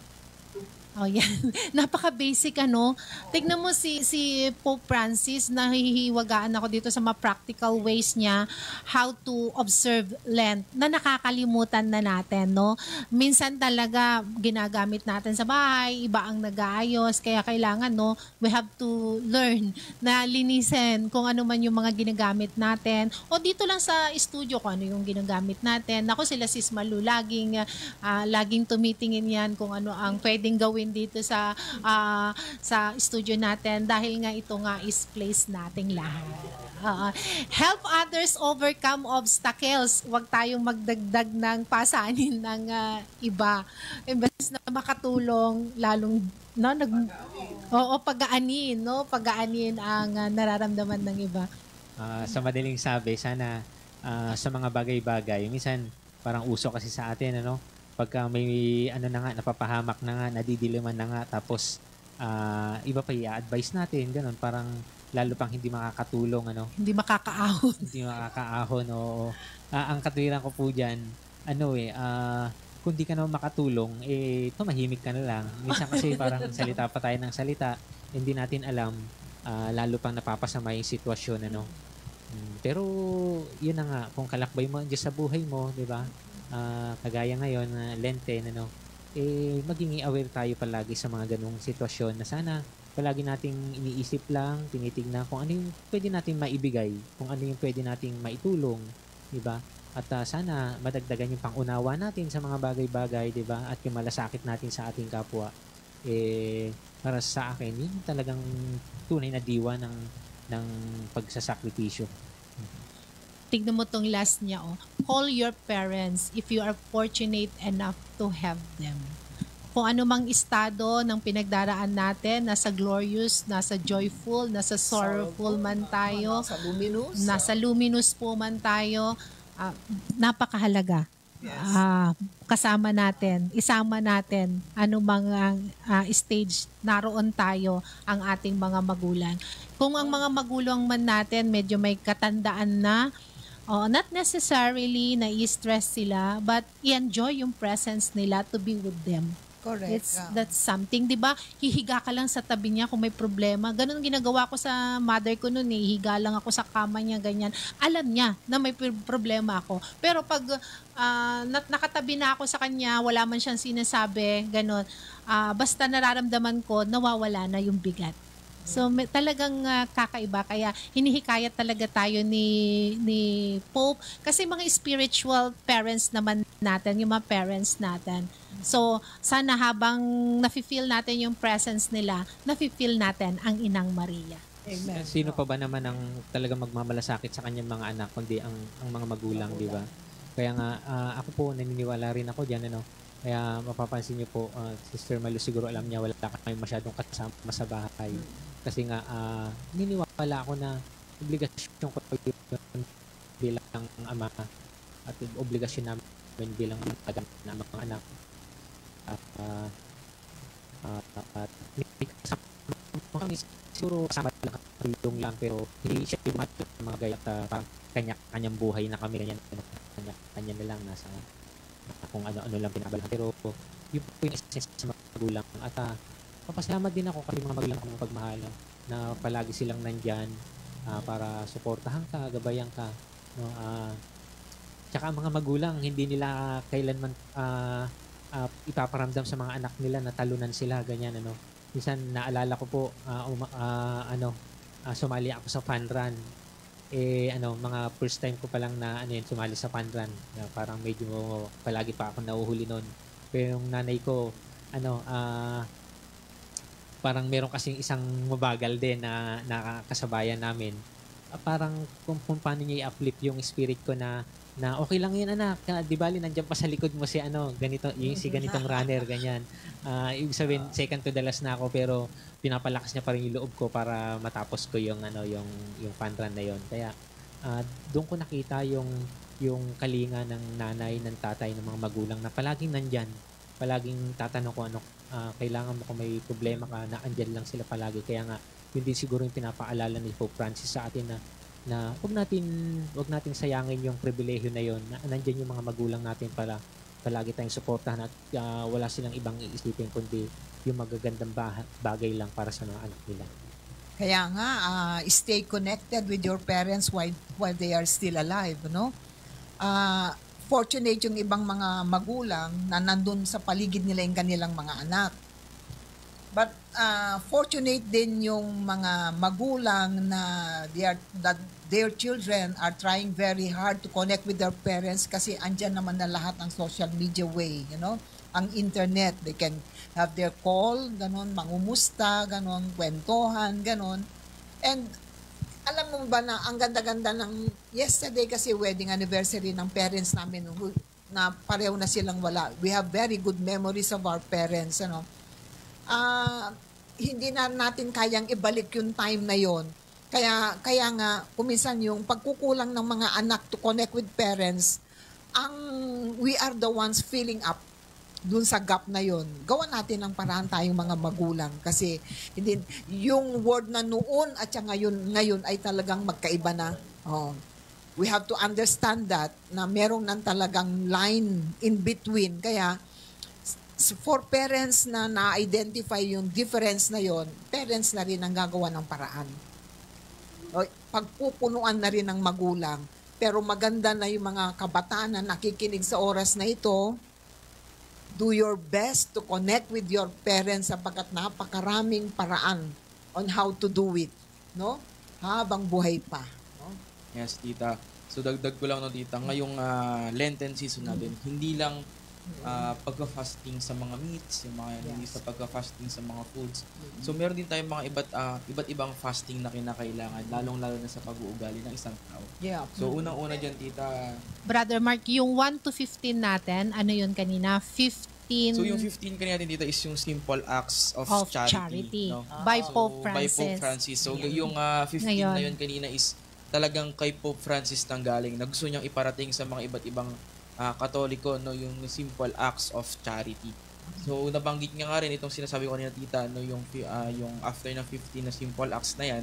Oh, yan. Napaka-basic, ano. Tignan mo si Pope Francis, nahihiwagaan ako dito sa mga practical ways niya how to observe Lent na nakakalimutan na natin, no? Minsan talaga ginagamit natin sa bahay, iba ang nag-aayos, kaya kailangan, no, we have to learn na linisin kung ano man yung mga ginagamit natin. O dito lang sa studio kung ano yung ginagamit natin. Ako sila Sis Malu, laging tumitingin yan kung ano ang pwedeng gawin dito sa studio natin dahil nga ito nga is place nating lahat. Help others overcome obstacles. Huwag tayong magdagdag ng pasanin ng iba. Imbes na makatulong, lalong pag-aanin, no? Pag-aanin ang nararamdaman ng iba. Sa madaling sabi, sana sa mga bagay-bagay, minsan parang uso kasi sa atin, ano? Pagka may napapahamak na nga, nadidiliman na nga, tapos iba pa i-advise natin, ganun, parang lalo pang hindi makakatulong, ano? Hindi makakaahon. Hindi makakaahon, oo. Ang katwiran ko po dyan, kung di ka naman makatulong, tumahimik ka na lang. Minsan kasi parang salita pa tayo ng salita, hindi natin alam, lalo pang napapasama yung sitwasyon, ano? Pero, yun na nga, kung kalakbay mo dyan sa buhay mo, di ba? Kagaya ngayon Lente, maging aware tayo palagi sa mga ganong sitwasyon na sana palagi nating iniisip lang, tinitingnan kung ano yung pwede nating maibigay, kung ano yung pwede nating maitulong, di ba? At sana madagdagan yung pangunawa natin sa mga bagay-bagay, di ba? At yung malasakit natin sa ating kapwa. Para sa akin, yun talagang tunay na diwa ng pagsasakripisyo. Tignan mo tong last niya, oh. Call your parents if you are fortunate enough to have them. Kung ano mang estado ng pinagdaraan natin, nasa glorious, nasa joyful, nasa sorrowful man tayo, nasa luminous po man tayo, napakahalaga. Yes. Kasama natin, isama natin anumang stage naroon tayo ang ating mga magulang. Kung ang mga magulang man natin medyo may katandaan na, not necessarily na-stress sila, but i-enjoy yung presence nila to be with them. Correct. That's something, di ba? Hihiga ka lang sa tabi niya kung may problema. Ganun ginagawa ko sa mother ko noon, hihiga lang ako sa kama niya, ganyan. Alam niya na may problema ako. Pero pag nakatabi na ako sa kanya, wala man siyang sinasabi, ganun. Basta nararamdaman ko, nawawala na yung bigat. So talagang kakaiba, kaya hinihikayat talaga tayo ni Pope kasi mga spiritual parents naman natin, yung mga parents natin. So sana habang nafe-feel natin yung presence nila, nafe-feel natin ang Inang Maria. Amen. Sino pa ba naman ang talagang magmamalasakit sa kanyang mga anak kundi ang mga magulang, di ba? Kaya nga ako po naniniwala rin ako diyan, ano. Kaya mapapansin niyo po, Sister Malu, siguro alam niya wala kami masyadong kasama sa bahay. Kasi nga, niniwala ako na obligasyon ko yun bilang ama at obligasyon namin bilang mga anak. At kami siguro kasama lang, tulong lang, pero hindi siya yung mga gaya at kanya-kanyang buhay na kami, kanya na lang nasa kung ano-ano lang pinabalahan. Pero yung po yung essence sa mga magulang at papasalamat din ako kasi mga magulang akong pagmahal na palagi silang nandyan para suportahan ka, gabayan ka, no? Tsaka ang mga magulang hindi nila kailanman ipaparamdam sa mga anak nila na talunan sila, ganyan, ano. Minsan naalala ko po, sumali ako sa fun run. Mga first time ko pa lang na sumali sa fun run. Parang medyo palagi pa ako nahuhuli noon. Pero yung nanay ko, parang meron kasing isang mabagal din na nakakasabayan namin. Parang kung paano niya i-uplift yung spirit ko na okay lang yun anak, di bali nandiyan pa sa likod mo si ganito, yung si ganitong runner, ganyan. Ibig sabihin second to the last na ako, pero pinapalakas niya pa rin yung loob ko para matapos ko yung fun run na yon. Kaya doon ko nakita yung kalinga ng nanay, ng tatay, ng mga magulang na palaging nandyan, palaging tatanong ko kailangan mo kung may problema ka, na andyan lang sila palagi. Kaya nga yun din siguro yung pinapaalala ni Pope Francis sa atin na wag natin sayangin yung pribilehyo na yon, na nandiyan yung mga magulang natin para palagi tayong suportahan at wala silang ibang iisipin kundi yung magagandang bagay lang para sa mga anak nila. Kaya nga, stay connected with your parents while they are still alive, no? Fortunate yung ibang mga magulang na nandun sa paligid nila yung kanilang mga anak. But fortunate din yung mga magulang na their children are trying very hard to connect with their parents kasi andyan naman na lahat ng social media way, ang internet. They can have their call, ganon, mangumusta, ganon, kwentuhan, ganon. And alam mo ba na ang ganda-ganda ng yesterday kasi wedding anniversary ng parents namin na pareho na silang wala. We have very good memories of our parents, hindi na natin kayang ibalik yung time na yon. Kaya nga, kuminsan yung pagkukulang ng mga anak to connect with parents, we are the ones filling up dun sa gap na yon. Gawan natin ang paraan tayong mga magulang kasi hindi, yung word na noon at ngayon ay talagang magkaiba na. We have to understand that na merong nang talagang line in between. Kaya for parents na na-identify yung difference na yon, parents na rin ang gagawa ng paraan. Pagpupunuan na rin ng magulang. Pero maganda na yung mga kabataan na nakikinig sa oras na ito, do your best to connect with your parents sapagkat napakaraming paraan on how to do it, no? Habang buhay pa. No? Yes, tita. So dagdag ko lang, no, tita, ngayong Lenten season natin, hindi lang pagka-fasting sa mga meats, yung mga hindi sa pagka-fasting sa mga foods. So meron din tayong mga iba't ibang fasting na kinakailangan, lalong-lalo na sa pag-uugali ng isang tao. Yeah. So unang-una dyan, tita. Brother Mark, yung 1 to 15 natin, ano yun kanina? 15. So yung 15 kanina din, tita, is yung simple acts of charity. No? By Pope Francis. By Pope Francis. So yung 15 ngayon na yun kanina is talagang kay Pope Francis nanggaling na gusto niyang iparating sa mga iba't ibang Katoliko, no, yung simple acts of charity. So nabanggit niya nga rin itong sinasabi ko kanina, tita, no, yung after ng 15 na simple acts na yan,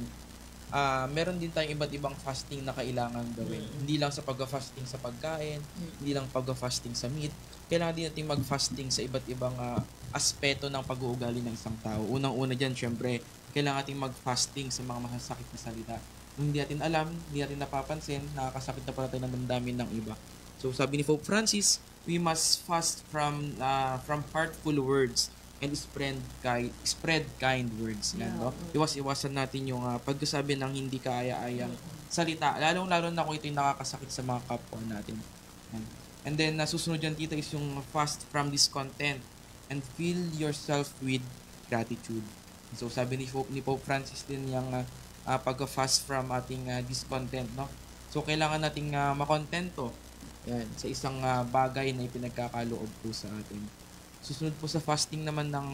meron din tayong iba't ibang fasting na kailangan gawin. Hindi lang sa pag-fasting sa pagkain, hindi lang pag-fasting sa meat. Kailangan din natin mag-fasting sa iba't ibang aspeto ng pag-uugali ng isang tao. Unang-una dyan, syempre, kailangan natin mag-fasting sa mga masasakit na salita. Hindi natin alam, hindi natin napapansin, nakakasakit na pala tayo ng damdamin ng iba. So sabi ni Pope Francis, we must fast from hurtful words and spread kind words. Yan, no? Iwasan natin yung pagkasabi ng hindi kaaya-ayang salita, lalong-lalo na kung ito yung nakakasakit sa mga kapwa natin. Yan. And then susunod dyan, tita, is yung fast from discontent and fill yourself with gratitude. So sabi ni Pope Francis din yung pagka-fast from ating discontent, no? So kailangan nating makontento. Yan, sa isang bagay na ipinagkakaloob po sa atin. Susunod po sa fasting naman ng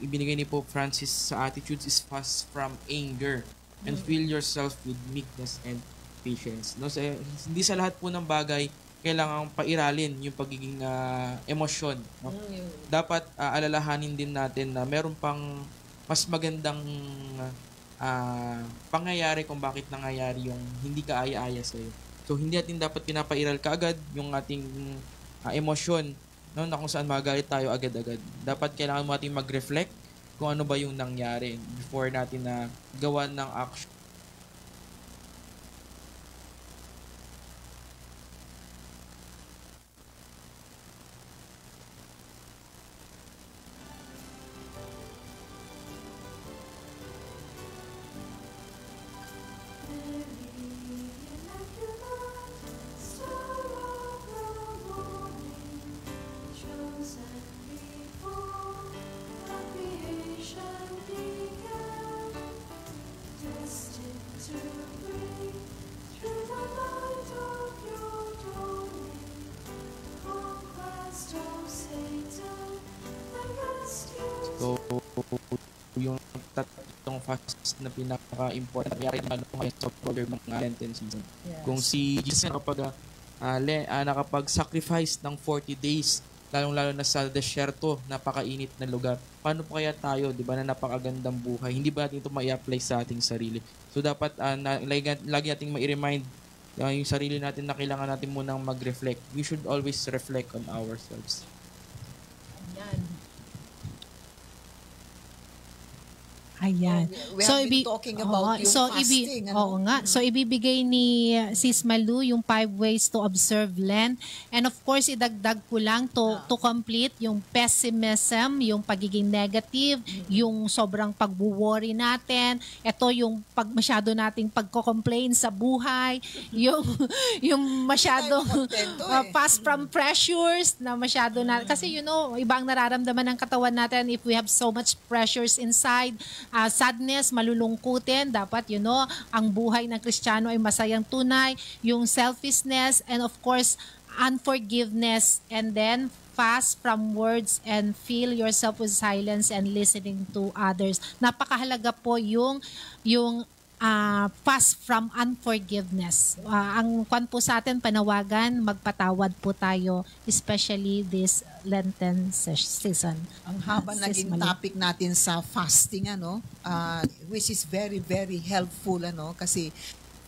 ibinigay ni Pope Francis sa attitudes is fast from anger and fill yourself with meekness and patience. No, hindi sa lahat po ng bagay kailangan pairalin yung pagiging emosyon. No? Dapat alalahanin din natin na meron pang mas magandang pangyayari kung bakit nangyayari yung hindi kaaya-aya sa'yo. So, hindi natin dapat pinapairal kaagad yung ating emosyon, no, na kung saan magalit tayo agad-agad. Dapat kailangan mo natin mag-reflect kung ano ba yung nangyari before natin na gawan ng action. yung tatlong fast na pinaka-important ngayon sa mga Lenten season. Yes. Kung si Jesus nakapag-sacrifice ng 40 days, lalong-lalo na sa desyerto, napakainit na lugar, paano pa kaya tayo, di ba, na napakagandang buhay? Hindi ba natin ito ma-apply sa ating sarili? So dapat lagi nating ma-remind yung sarili natin na kailangan natin munang mag-reflect. We should always reflect on ourselves. Ayan. We have been talking about yung fasting. Oo nga. So, ibibigay ni Sis Malu yung 5 ways to observe Lent. And of course, idagdag ko lang to complete yung pessimism, yung pagiging negative, yung sobrang pag-worry natin. Ito yung masyado nating pagko-complain sa buhay, yung masyado fast from pressures na masyado na. Kasi iba ang nararamdaman ng katawan natin if we have so much pressures inside. Sadness, malulungkutin, dapat ang buhay ng Kristiyano ay masayang tunay, yung selfishness, and of course, unforgiveness, and then fast from words and fill yourself with silence and listening to others. Napakahalaga po yung fast from unforgiveness. Ang kwan po sa atin, panawagan, magpatawad po tayo, especially this Lenten season. Ang haba naging topic natin sa fasting, which is very, very helpful, kasi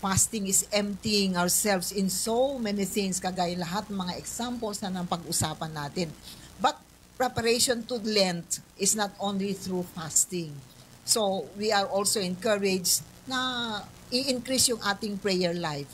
fasting is emptying ourselves in so many things, kagaya lahat ng mga examples na ng pag-usapan natin. But preparation to Lent is not only through fasting. So, we are also encouraged na i-increase yung ating prayer life.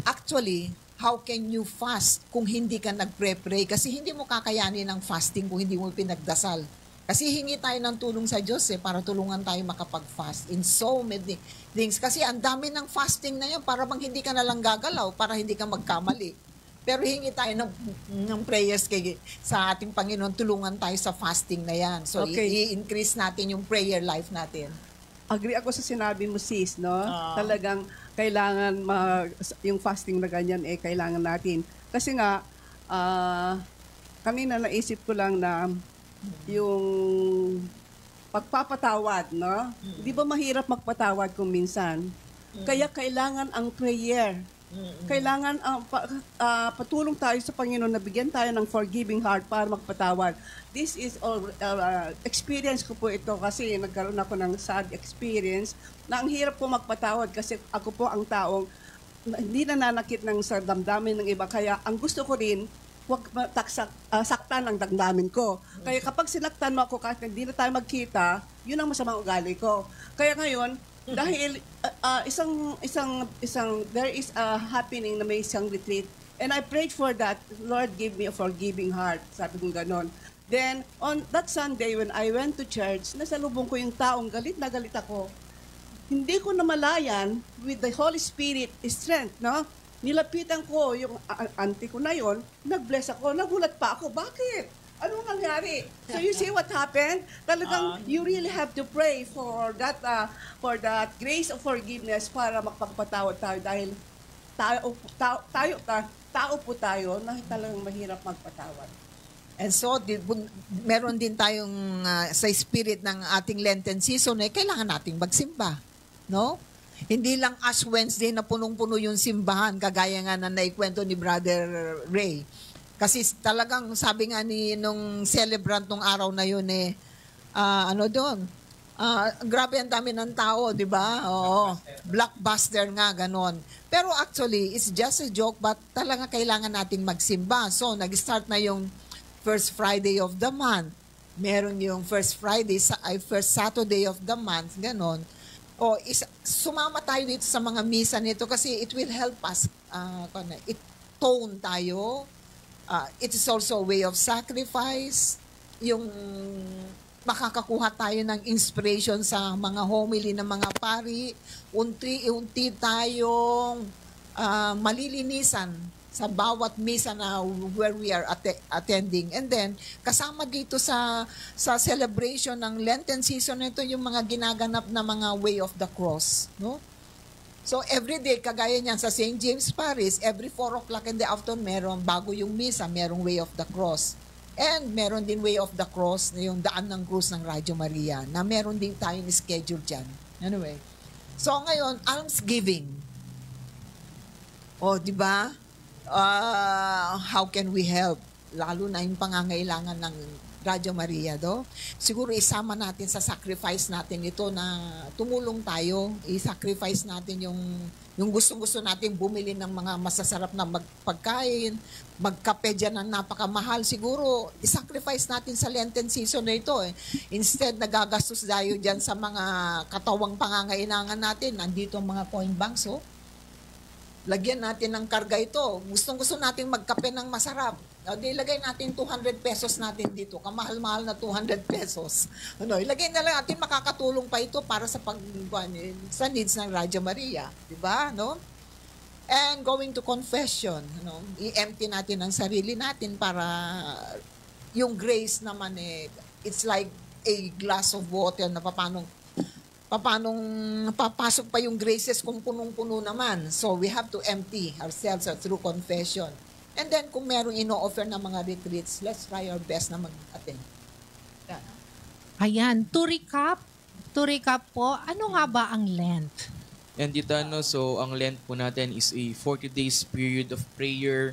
Actually, how can you fast kung hindi ka nagpre-pray? Kasi hindi mo kakayanin ng fasting kung hindi mo pinagdasal. Kasi hingi tayo ng tulong sa Diyos para tulungan tayo makapag-fast in so many things. Kasi ang dami ng fasting na yan para bang hindi ka nalang gagalaw, para hindi ka magkamali. Pero hingi tayo ng prayers sa ating Panginoon, tulungan tayo sa fasting na yan. So, i-increase natin yung prayer life natin. Agree ako sa sinabi mo, sis, no? Talagang kailangan yung fasting na ganyan kailangan natin. Kasi nga kanina naisip ko lang na yung pagpapatawad, no? Di ba mahirap magpatawad kung minsan? Kaya kailangan ang prayer. Kailangan patulong tayo sa Panginoon na bigyan tayo ng forgiving heart para magpatawad. This is experience ko po ito kasi nagkaroon ako ng sad experience na ang hirap po magpatawad kasi ako po ang taong hindi nananakit ng sa damdamin ng iba. Kaya ang gusto ko rin, huwag saktan ang damdamin ko. Kaya kapag sinaktan mo ako kahit hindi na tayo magkita, yun ang masamang ugali ko. Kaya ngayon, dahil there is a happening na may isang retreat and I prayed for that, Lord give me a forgiving heart, sabi ko ganon. Then on that Sunday when I went to church, nasalubong ko yung taong galit na galit ako. Hindi ko namalayan with the Holy Spirit strength, no? Nilapitan ko yung auntie ko na yon, nag-bless ako, nagulat pa ako, bakit? Ano nangyari? So you see what happened? Talagang you really have to pray for that grace of forgiveness para makapagpatawad tayo dahil tao po tayo na talagang mahirap magpatawad. And so, meron din tayong sa spirit ng ating Lenten season kailangan nating magsimba, no? Hindi lang Ash Wednesday na punong-puno yung simbahan, kagaya nga na naikwento ni Brother Ray. Kasi talagang sabi nga nung celebrant nung araw na yun grabe ang dami ng tao, di ba? Oo, blockbuster nga, ganon. Pero actually, it's just a joke, but talaga kailangan nating magsimba. So, nag-start na yung first Friday of the month. Meron yung first Saturday of the month, ganon. Sumama tayo dito sa mga misa nito kasi it will help us tone tayo. It is also a way of sacrifice. Yung makakakuha tayo ng inspiration sa mga homily ng mga pari. Unti-unti tayong malilinisan sa bawat misa na where we are attending. And then, kasama dito sa celebration ng Lenten season nito yung mga ginaganap na mga way of the cross. No? So, every day, kagaya niyan sa St. James Parish, every 4 o'clock in the afternoon, bago yung misa, merong way of the cross. And meron din Way of the Cross, na yung daan ng krus ng Radyo Maria, na meron din tayong schedule dyan. Anyway. So ngayon, almsgiving. O, di ba? How can we help? Lalo na yung pangangailangan ng Radyo Maria, siguro isama natin sa sacrifice natin ito na tumulong tayo, i-sacrifice natin yung gustong-gusto natin bumili ng mga masasarap na pagkain, magkape dyan na napakamahal, siguro i-sacrifice natin sa Lenten season na ito. Instead, nagagastos tayo dyan sa mga katawang pangangailangan natin, nandito ang mga coin banks, lagyan natin ng karga ito. Gustong-gusto natin magkape ng masarap. Ilagay natin 200 pesos natin dito. Kamahal-mahal na 200 pesos. Ilagay na lang natin, makakatulong pa ito para sa sa needs ng Radyo Maria. Diba? No? And going to confession. I-empty natin ang sarili natin para yung grace naman, it's like a glass of water na papanong papasok pa yung graces kung punong-puno naman. So we have to empty ourselves through confession. And then kung meron ino-offer na mga retreats, let's try our best na mag-attend. Yan. Ayan, to recap po, ano nga ba ang Lent? And dito, so ang Lent po natin is a 40 days period of prayer,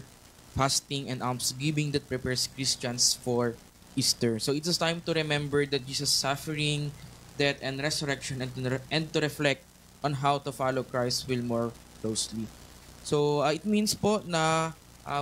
fasting, and almsgiving that prepares Christians for Easter. So it's a time to remember that Jesus' suffering, death, and resurrection, and to reflect on how to follow Christ's will more closely. So it means po na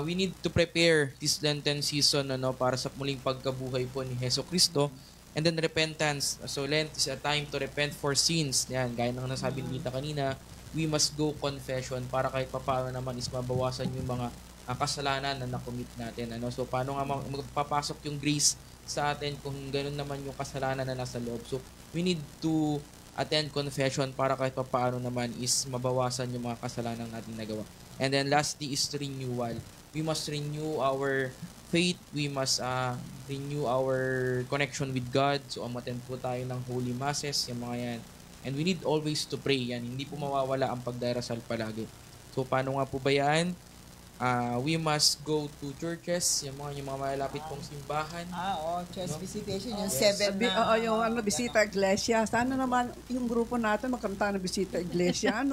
we need to prepare this Lenten season para sa muling pagkabuhay po ni Hesus Kristo. And then repentance. So Lent is a time to repent for sins. Yan, gaya ng nasabi ni Tita kanina, we must go confession para kahit paano naman is mabawasan yung mga kasalanan na nakomit natin. So paano nga magpapasok yung grace sa atin kung gano'n naman yung kasalanan na nasa loob. So we need to attend confession para kahit paano naman is mabawasan yung mga kasalanan natin nagawa. And then lastly is renewal. We must renew our faith. We must renew our connection with God. So umattend po tayo ng Holy Masses, yung mga yan. And we need always to pray yan. Hindi po mawawala ang pagdarasal palagi. So paano nga po ba yan? We must go to churches, yung mga malapit pong simbahan. Church visitation, yung Yes. 7 na. Yung bisita iglesia. Sana naman yung grupo natin magkaroon tayo ng bisita iglesia.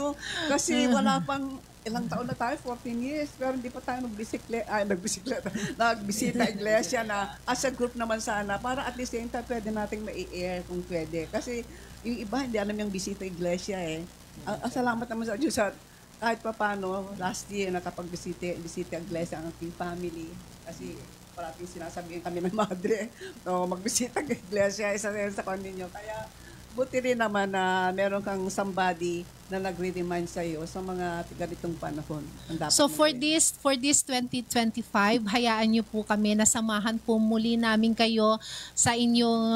Kasi wala pang ilang taon na tayo, 14 years, pero hindi pa tayo nagbisita iglesia na as a group naman sana para at the same time pwede nating mai-air kung pwede. Kasi yung iba hindi alam yung bisita iglesia Salamat naman sa Diyos sa kahit pa paano, last year nakapagbisita iglesia ang aking family. Kasi parating sinasabihin kami ng madre, magbisita ng iglesia, isa sa ninyo. Kaya buti rin naman na meron kang somebody na nagre-remind sa iyo sa mga ganitong panahon. So for this 2025, hayaan niyo po kami na samahan po muli namin kayo sa inyong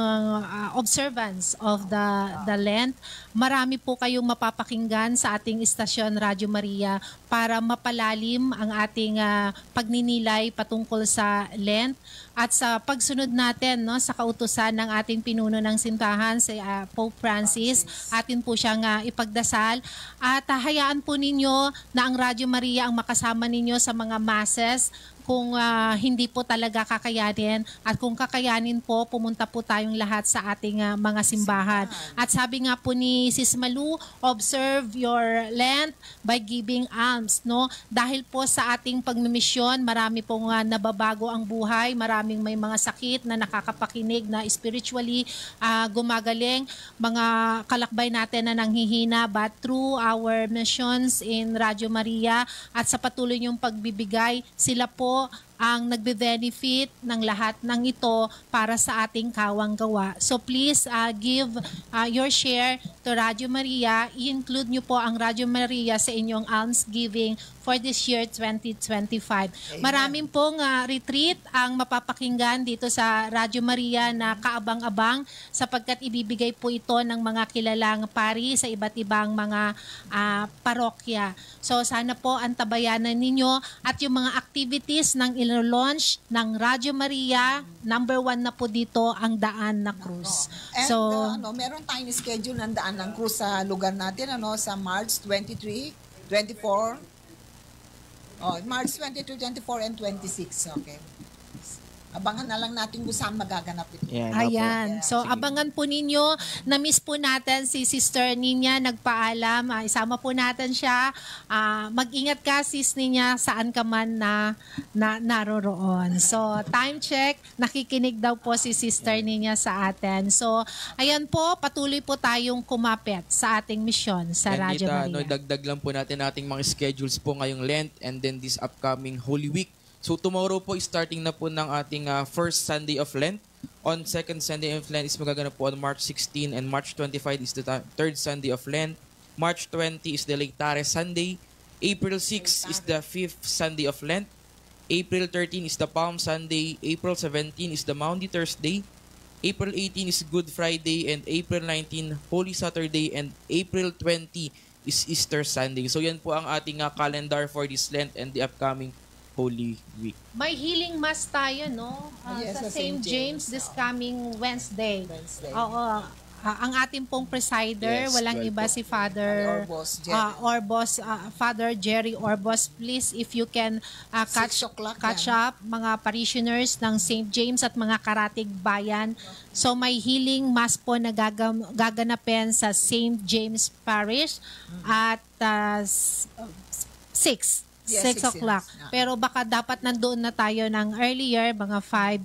observance of the Lent. Marami po kayong mapapakinggan sa ating istasyon Radyo Maria para mapalalim ang ating pagninilay patungkol sa Lent at sa pagsunod natin sa kautusan ng ating pinuno ng simbahan si Pope Francis. Atin po siyang ipagdasal at hayaan po ninyo na ang Radyo Maria ang makasama ninyo sa mga masses kung hindi po talaga kakayanin at kung kakayanin po, pumunta po tayong lahat sa ating mga simbahan. At sabi nga po ni Sis Malu, observe your Lent by giving alms. Dahil po sa ating pagmimisyon, marami pong nababago ang buhay, maraming may mga sakit na nakakapakinig na spiritually gumagaling, mga kalakbay natin na nanghihina, but through our missions in Radyo Maria at sa patuloy niyong pagbibigay, sila po ang nagbe-benefit ng lahat ng ito para sa ating kawang gawa. So please give your share to Radyo Maria. I-include nyo po ang Radyo Maria sa inyong almsgiving for this year 2025. Maraming pong retreat ang mapapakinggan dito sa Radyo Maria na kaabang-abang sapagkat ibibigay po ito ng mga kilalang pari sa iba't ibang mga parokya. So sana po antabayanan ninyo at yung mga activities ng ilo-launch ng Radyo Maria, number 1 na po dito ang Daan na Cruz. And So meron tayong schedule ng Daan ng Cruz sa lugar natin sa March 23, 24, March 22, 24, and 26. Okay. Abangan na lang natin kung saan magaganap ito. Yan, Ayan. opo. So, Sige. abangan po ninyo. Na-miss po natin si Sister Ninya. Nagpaalam. Isama po natin siya. Mag-ingat ka, Sis Ninya, saan ka man naroroon. So, time check. Nakikinig daw po si Sister Ninya sa atin. So, ayan po. Patuloy po tayong kumapit sa ating misyon sa And Radyo Tita, Maria. dagdag lang po natin ating mga schedules po ngayong Lent and then this upcoming Holy Week. So tomorrow po, starting na po ng ating first Sunday of Lent. On second Sunday of Lent is magaganap po on March 16 and March 25 is the third Sunday of Lent. March 20 is the Laetare Sunday. April 6 is the fifth Sunday of Lent. April 13 is the Palm Sunday. April 17 is the Maundy Thursday. April 18 is Good Friday and April 19 Holy Saturday and April 20 is Easter Sunday. So yan po ang ating calendar for this Lent and the upcoming Holy Week. May healing mass tayo, no? Yes, Sa sa St. St. James this coming Wednesday. Wednesday. Oo. Ang ating pong presider, Yes, walang 12 iba po. si Father Orbos, Jerry. Father Jerry Orbos. Please, if you can 6 o'clock catch yan. up, mga parishioners ng St. James at mga karatig bayan. So may healing mass po na gaganapin sa St. James Parish at 6. Yes, 6 o'clock. yes. Pero baka dapat nandoon na tayo ng earlier, mga 5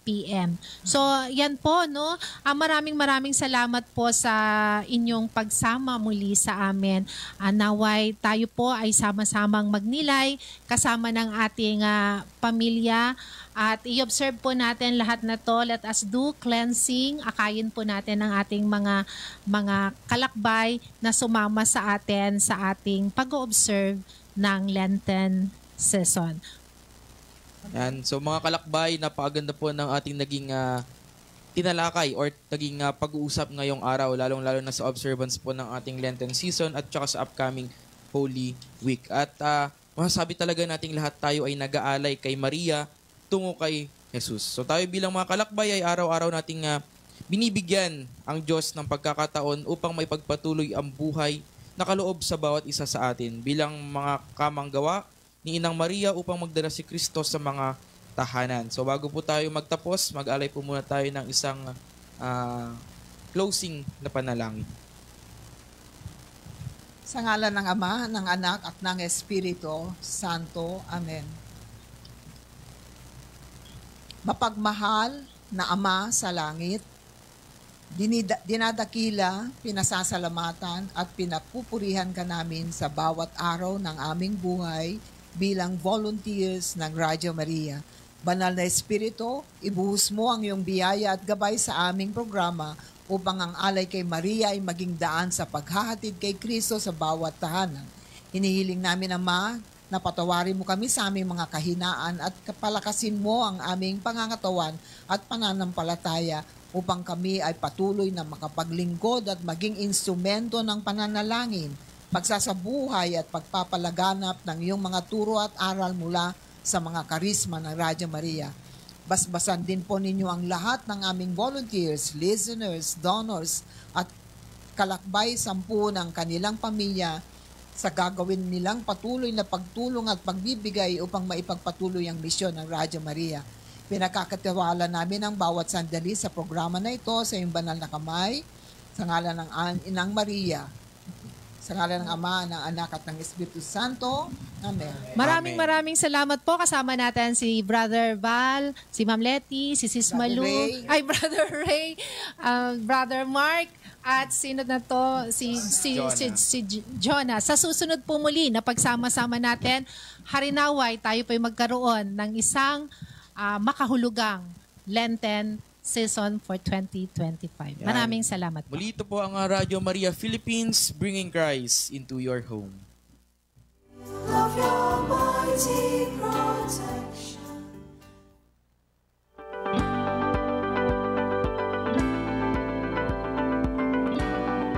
p.m. So, yan po, no? Maraming salamat po sa inyong pagsama muli sa amin. Naway tayo po ay sama-samang magnilay kasama ng ating pamilya. At i-observe po natin lahat na to. Let us do cleansing. Akayin po natin ang ating mga kalakbay na sumama sa atin sa ating pag-observe ng Lenten season. Yan. So mga kalakbay, napakaganda po ng ating naging tinalakay or naging pag-uusap ngayong araw, lalong-lalo na sa observance po ng ating Lenten season at saka sa upcoming Holy Week. At masasabi talaga nating lahat tayo ay nag-aalay kay Maria tungo kay Jesus. So tayo bilang mga kalakbay ay araw-araw nating binibigyan ang Diyos ng pagkakataon upang maipagpatuloy ang buhay nakaloob sa bawat isa sa atin bilang mga kamanggawa ni Inang Maria upang magdala si Kristo sa mga tahanan. So bago po tayo magtapos, mag-alay po muna tayo ng isang closing na panalangin. Sa ngalan ng Ama, ng Anak, at ng Espiritu Santo. Amen. Mapagmahal na Ama sa langit, dinadakila, pinasasalamatan at pinapupurihan ka namin sa bawat araw ng aming buhay bilang volunteers ng Radyo Maria. Banal na Espiritu, ibuhos mo ang iyong biyaya at gabay sa aming programa upang ang alay kay Maria ay maging daan sa paghahatid kay Kristo sa bawat tahanan. Hinihiling namin, Ama, na patawarin mo kami sa aming mga kahinaan at kapalakasin mo ang aming pangangatawan at pananampalataya upang kami ay patuloy na makapaglingkod at maging instrumento ng pananalangin, pagsasabuhay at pagpapalaganap ng iyong mga turo at aral mula sa mga karisma ng Radyo Maria. Basbasan din po ninyo ang lahat ng aming volunteers, listeners, donors at kalakbay sampu ng kanilang pamilya sa gagawin nilang patuloy na pagtulong at pagbibigay upang maipagpatuloy ang misyon ng Radyo Maria. Pinakakatiwala namin ang bawat sandali sa programa na ito sa iyong banal na kamay, sa ngalan ng Inang Maria, sa ngalan ng Ama, ng Anak at ng Espiritu Santo. Amen. Maraming salamat po. Kasama natin si Brother Val, si Ma'am Letty, si Sis Brother Malu, Ray. Brother Ray, Brother Mark, at sino na to? Si Jonah. Sa susunod po muli na pagsama-sama natin, harinaway tayo po'y magkaroon ng isang makahulugang Lenten season for 2025. Yan. Maraming salamat po. Muli ito po ang Radyo Maria Philippines, bringing Christ into your home. Love your mighty protection.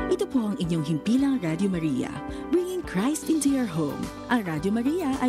Ito po ang inyong himpilang Radyo Maria, bringing Christ into your home. Ang Radyo Maria ay